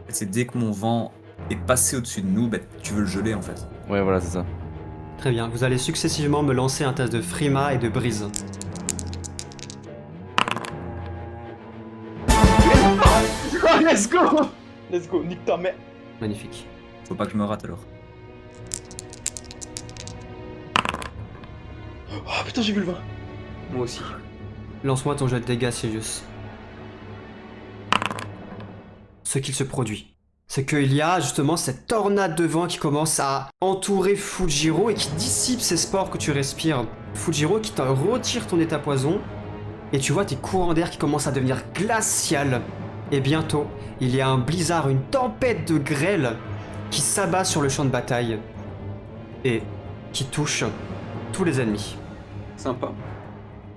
C'est dès que mon vent est passé au-dessus de nous, bah, tu veux le geler en fait. Ouais, voilà, c'est ça. Très bien. Vous allez successivement me lancer un test de frima et de brise. Let's go! Let's go, nique ta mère. Magnifique. Faut pas que je me rate alors. Oh putain, j'ai vu le vin. Moi aussi. Lance-moi ton jet de dégâts, Sirius. Ce qu'il se produit, c'est qu'il y a justement cette tornade de vent qui commence à entourer Fujiro et qui dissipe ces spores que tu respires. Fujiro qui te retire ton état poison, et tu vois tes courants d'air qui commencent à devenir glaciales. Et bientôt, il y a un blizzard, une tempête de grêle qui s'abat sur le champ de bataille et qui touche tous les ennemis. Sympa.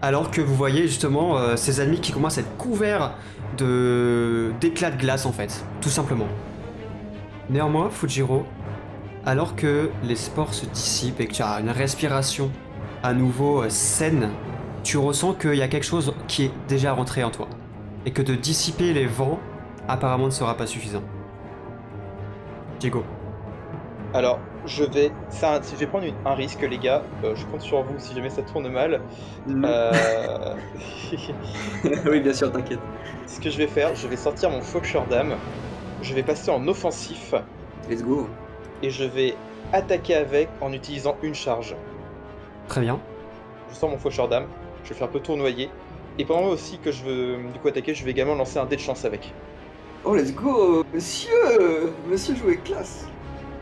Alors que vous voyez justement ces ennemis qui commencent à être couverts d'éclats de glace en fait, tout simplement. Néanmoins, Fujiro, alors que les spores se dissipent et que tu as une respiration à nouveau saine, tu ressens qu'il y a quelque chose qui est déjà rentré en toi. Et que de dissiper les vents, apparemment ne sera pas suffisant. Diego. Alors, je vais prendre un risque, les gars. Je compte sur vous si jamais ça tourne mal. Non. Oui, bien sûr, t'inquiète. Ce que je vais faire, je vais sortir mon Faucheur d'âme. Je vais passer en offensif. Let's go. Et je vais attaquer avec en utilisant une charge. Très bien. Je sors mon Faucheur d'âme. Je vais faire un peu tournoyer. Et pendant aussi que je veux du coup attaquer, je vais également lancer un dé de chance avec. Oh, let's go, monsieur! Monsieur jouait classe.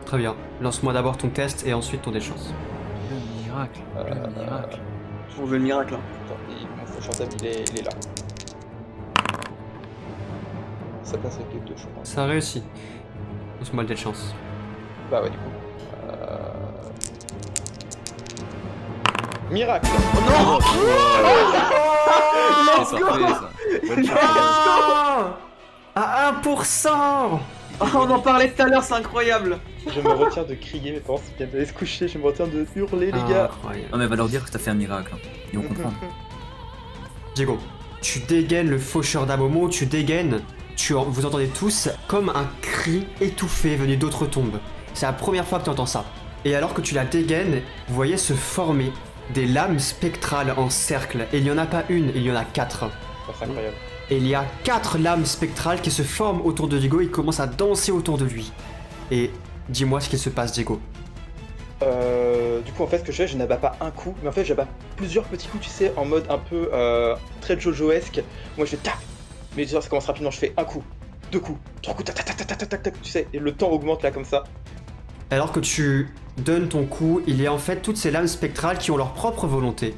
Très bien. Lance-moi d'abord ton test et ensuite ton dé de chance. Le miracle, le miracle. On veut le miracle, hein. Attends, mon Faucheur d'âme, il est là. Ça passe avec les deux, je pense. Ça réussit. Lance-moi le dé de chance. Bah ouais, du coup. Miracle! Non! C'est parfait ça. Bonne chance. Ah à 1%. Oh, on en parlait tout à l'heure, c'est incroyable. Je me retiens de crier, mes parents viennent d'aller se coucher, je me retiens de hurler, les gars. Incroyable. Non mais va leur dire que t'as fait un miracle. Hein. Ils vont comprendre. Diego, tu dégaines le faucheur d'âme au mot, tu dégaines, vous entendez tous comme un cri étouffé venu d'autres tombes. C'est la première fois que tu entends ça. Et alors que tu la dégaines, vous voyez se former des lames spectrales en cercle. Et il n'y en a pas une, il y en a 4. Oh, c'est incroyable. Et il y a 4 lames spectrales qui se forment autour de Diego et qui commencent à danser autour de lui. Et dis-moi ce qu'il se passe, Diego. Du coup, en fait, ce que je fais, je n'abats pas un coup, mais en fait, j'abats plusieurs petits coups, tu sais, en mode un peu très Jojo-esque. Moi, je fais tac, mais ça commence rapidement. Je fais un coup, 2 coups, 3 coups, tac, tac, tac, tac, tac, tac, tac, tu sais, et le temps augmente là comme ça. Alors que tu donnes ton coup, il y a en fait toutes ces lames spectrales qui ont leur propre volonté.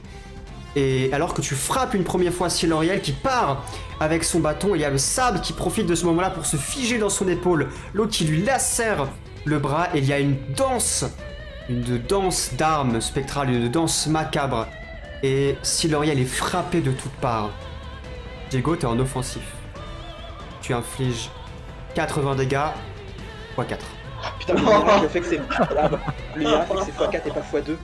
Et alors que tu frappes une première fois Siloriel qui part avec son bâton, il y a le sable qui profite de ce moment-là pour se figer dans son épaule, l'autre qui lui lacère le bras, et il y a une danse d'armes spectrales, une danse macabre. Et Siloriel est frappé de toutes parts. Diego, t'es en offensif. Tu infliges 80 dégâts x 4. Ah, putain, le miracle fait que c'est. Ah, bah, le miracle fait que c'est x4 et pas x2.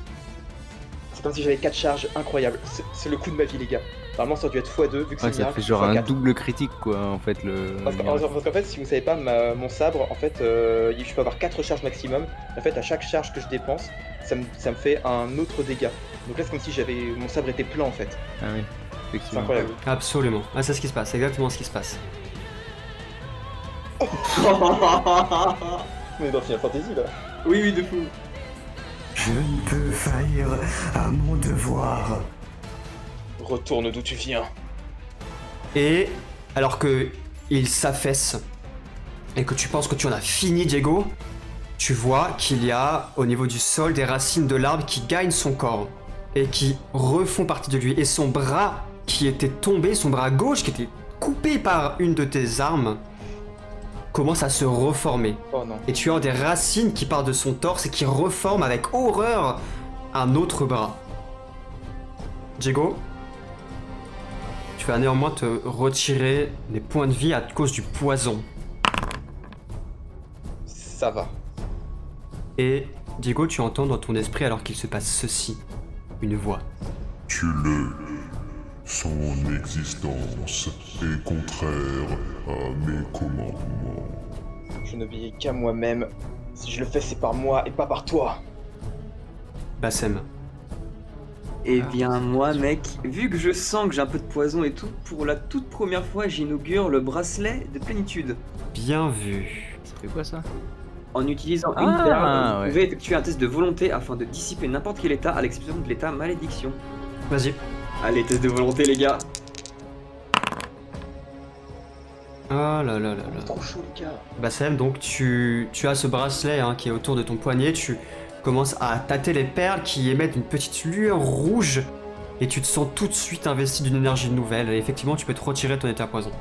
C'est comme si j'avais 4 charges, incroyable. C'est le coup de ma vie, les gars. Normalement, ça aurait dû être x2 vu que Ouais, c'est ça fait genre un double critique quoi en fait le. Parce qu'en fait, si vous savez pas, mon sabre, en fait, je peux avoir 4 charges maximum. En fait, à chaque charge que je dépense, ça me fait un autre dégât. Donc là, c'est comme si mon sabre était plein en fait. Ah oui, C'est effectivement. incroyable. Absolument. Ah, c'est ce qui se passe, c'est exactement ce qui se passe. On est dans Final Fantasy là. Oui, oui, de fou. Je ne peux faillir à mon devoir. Retourne d'où tu viens. Et alors que il s'affaisse et que tu penses que tu en as fini, Diego, tu vois qu'il y a au niveau du sol des racines de l'arbre qui gagnent son corps et qui refont partie de lui. Et son bras qui était tombé, son bras gauche qui était coupé par une de tes armes, commence à se reformer. Oh non. Et tu as des racines qui partent de son torse et qui reforment avec horreur un autre bras. Diego, tu vas néanmoins te retirer des points de vie à cause du poison. Ça va. Et Diego, tu entends dans ton esprit alors qu'il se passe ceci, une voix. Tue-le. Son existence est contraire à mes commandements. Je n'obéis qu'à moi-même. Si je le fais, c'est par moi et pas par toi. Bassem. Eh bien, moi, mec, vu que je sens que j'ai un peu de poison et tout, pour la toute première fois, j'inaugure le bracelet de plénitude. Bien vu. Ça fait quoi ça? En utilisant Ah, une perle, vous ouais. pouvez effectuer un test de volonté afin de dissiper n'importe quel état, à l'exception de l'état malédiction. Vas-y. Allez, test de volonté, les gars. Oh là là là là. Trop chaud, les gars. Bassem, donc tu as ce bracelet qui est autour de ton poignet, tu commences à tâter les perles qui émettent une petite lueur rouge et tu te sens tout de suite investi d'une énergie nouvelle et effectivement tu peux te retirer de ton état poison.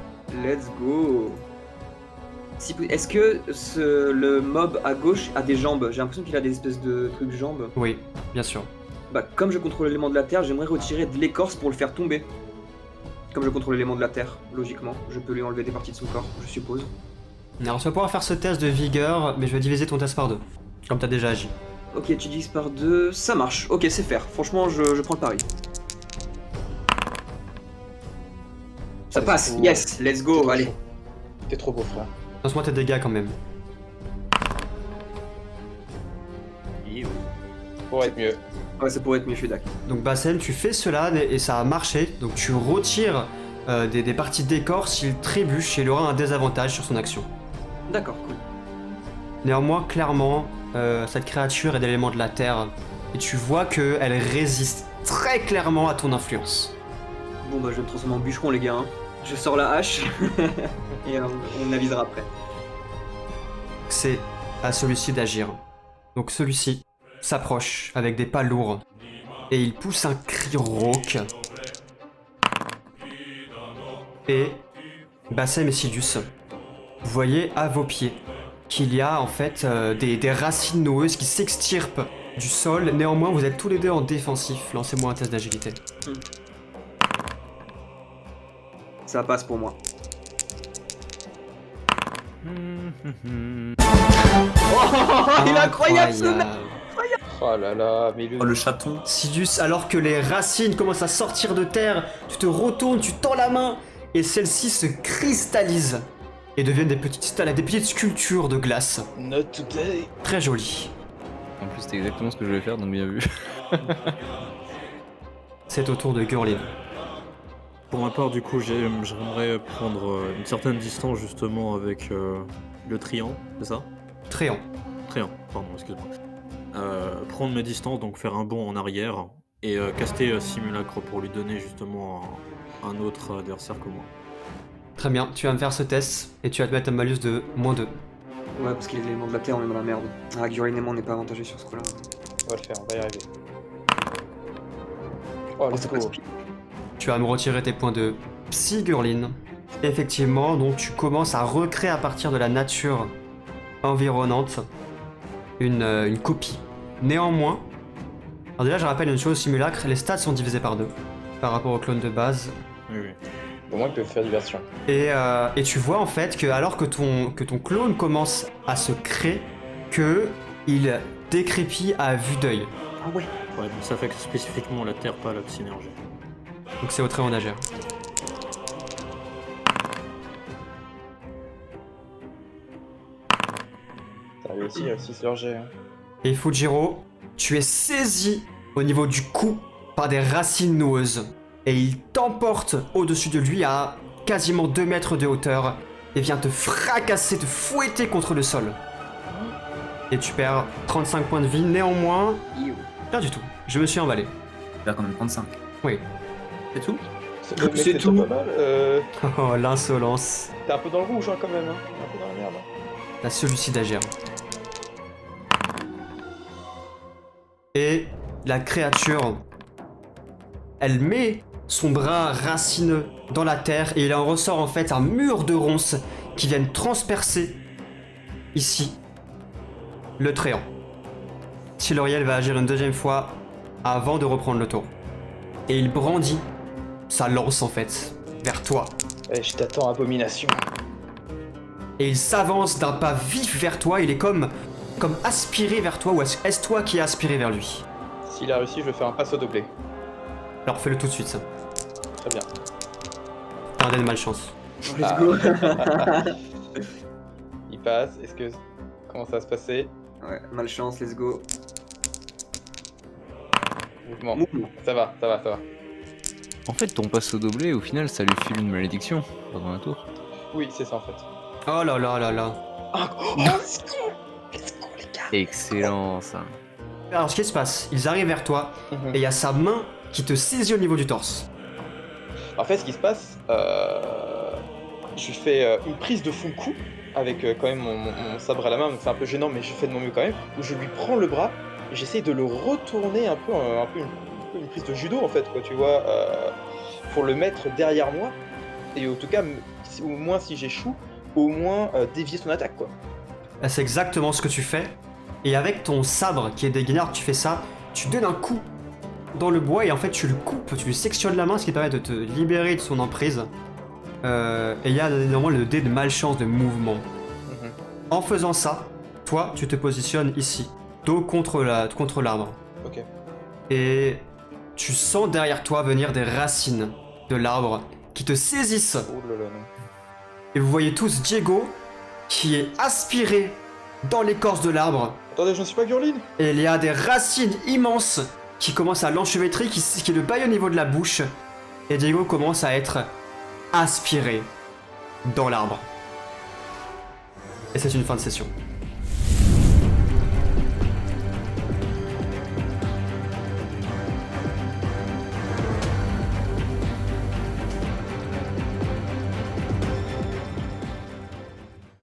Let's go. Est-ce que le mob à gauche a des jambes? J'ai l'impression qu'il a des espèces de trucs jambes. Oui, bien sûr. Bah, comme je contrôle l'élément de la terre, j'aimerais retirer de l'écorce pour le faire tomber. Comme je contrôle l'élément de la terre, logiquement, je peux lui enlever des parties de son corps, je suppose. Alors tu vas pouvoir faire ce test de vigueur, mais je vais diviser ton test par deux, comme t'as déjà agi. Ok, tu divises par 2, ça marche. Ok, c'est faire. Franchement, je prends le pari. Ça passe, beau. yes, let's go, T'es allez. trop chaud. T'es trop beau, frère. Lance-moi tes dégâts quand même. Pour être mieux. Ouais, ça pourrait être mieux, je suis d'accord. Donc Bassem, tu fais cela et ça a marché, donc tu retires des parties d'écorce, il trébuche et il aura un désavantage sur son action. D'accord, cool. Néanmoins, clairement, cette créature est d'éléments de la terre et tu vois qu'elle résiste très clairement à ton influence. Bon, bah, je vais me transformer en bûcheron, les gars. Hein. Je sors la hache et on avisera après. C'est à celui-ci d'agir. Donc celui-ci s'approche avec des pas lourds et il pousse un cri rauque. Et Bassem et Sidious, vous voyez à vos pieds qu'il y a en fait des racines noueuses qui s'extirpent du sol. Néanmoins, vous êtes tous les deux en défensif. Lancez-moi un test d'agilité. Ça passe pour moi. Il est incroyable ce mec. Oh là là, mais Oh, le chaton. Sidious, alors que les racines commencent à sortir de terre, tu te retournes, tu tends la main et celles-ci se cristallisent et deviennent des petites sculptures de glace. Not today. Très jolies. En plus, c'était exactement ce que je voulais faire, donc bien vu. C'est au tour de Gurlin. Pour ma part, du coup, j'aimerais prendre une certaine distance justement avec le triangle, c'est ça? Tréant. Triangle, pardon, excuse-moi. Prendre mes distances, donc faire un bond en arrière et caster Simulacre pour lui donner justement un autre adversaire que moi. Très bien, tu vas me faire ce test et tu vas te mettre un malus de -2. Ouais, parce qu'il y a les éléments de la terre, on est dans la merde. Ah, Gurlin et moi, on n'est pas avantagés sur ce coup-là. On va le faire, on va y arriver. Oh, let's go. Tu vas me retirer tes points de psy, Gurlin. Effectivement, donc tu commences à recréer à partir de la nature environnante une copie. Néanmoins, alors déjà je rappelle une chose, Simulacre, les stats sont divisés par 2 par rapport au clone de base. Oui, oui. Au moins, ils peuvent faire diversion. Et tu vois en fait que alors que ton clone commence à se créer, que il décrépit à vue d'œil. Ah ouais. Ouais, donc ça fait que spécifiquement la terre, pas la synergie. Donc c'est au trait en agir. Ça a réussi sur G. Hein. Et Fujiro, tu es saisi au niveau du cou par des racines noueuses. Et il t'emporte au-dessus de lui à quasiment 2 mètres de hauteur et vient te fracasser, te fouetter contre le sol. Et tu perds 35 points de vie. Néanmoins, Iou. rien du tout. Je me suis emballé. Tu perds quand même 35. Oui. C'est tout? Mais C'est tout. pas mal. Oh, l'insolence. T'es un peu dans le rouge hein, quand même. Hein. T'es un peu dans la merde. Hein. La celui-ci d'agir. Et la créature, elle met son bras racineux dans la terre et il en ressort en fait un mur de ronces qui viennent transpercer ici le tréant. Siloriel va agir une deuxième fois avant de reprendre le tour. Et il brandit sa lance en fait vers toi. Eh, je t'attends, abomination. Et il s'avance d'un pas vif vers toi, il est comme aspiré vers toi, ou est-ce toi qui es aspiré vers lui? S'il a réussi, je vais faire un passo doblé. Alors fais-le tout de suite ça. Très bien. T'as un dé de malchance. Let's go. Il passe. Est-ce que. Comment ça va se passer? Ouais, malchance, let's go. Mouvement. Mouvement. Ça va. En fait, ton passo doublé, au final, ça lui file une malédiction pendant un tour. Oui, c'est ça en fait. Oh là là là là. Excellent, ça. Alors ce qui se passe, ils arrivent vers toi et il y a sa main qui te saisit au niveau du torse. En fait, ce qui se passe, je lui fais une prise de fond coup avec quand même mon sabre à la main, donc c'est un peu gênant, mais je fais de mon mieux quand même. Où je lui prends le bras et j'essaye de le retourner un peu une prise de judo en fait, quoi, tu vois, pour le mettre derrière moi et en tout cas, au moins si j'échoue, au moins dévier son attaque, quoi. Là, c'est exactement ce que tu fais. Et avec ton sabre qui est des guignards, tu fais ça, tu donnes un coup dans le bois et en fait tu le coupes, tu lui sectionnes la main, ce qui permet de te libérer de son emprise. Et il y a énormément le dé de malchance de mouvement. Mhm. En faisant ça, toi tu te positionnes ici, dos contre l'arbre. Ok. Et tu sens derrière toi venir des racines de l'arbre qui te saisissent. Oh là là, non. Et vous voyez tous Diego qui est aspiré dans l'écorce de l'arbre. Attendez, je ne suis pas Gurline. Et il y a des racines immenses qui commencent à l'enchevêtrer, qui le baillent au niveau de la bouche. Et Diego commence à être aspiré dans l'arbre. Et c'est une fin de session.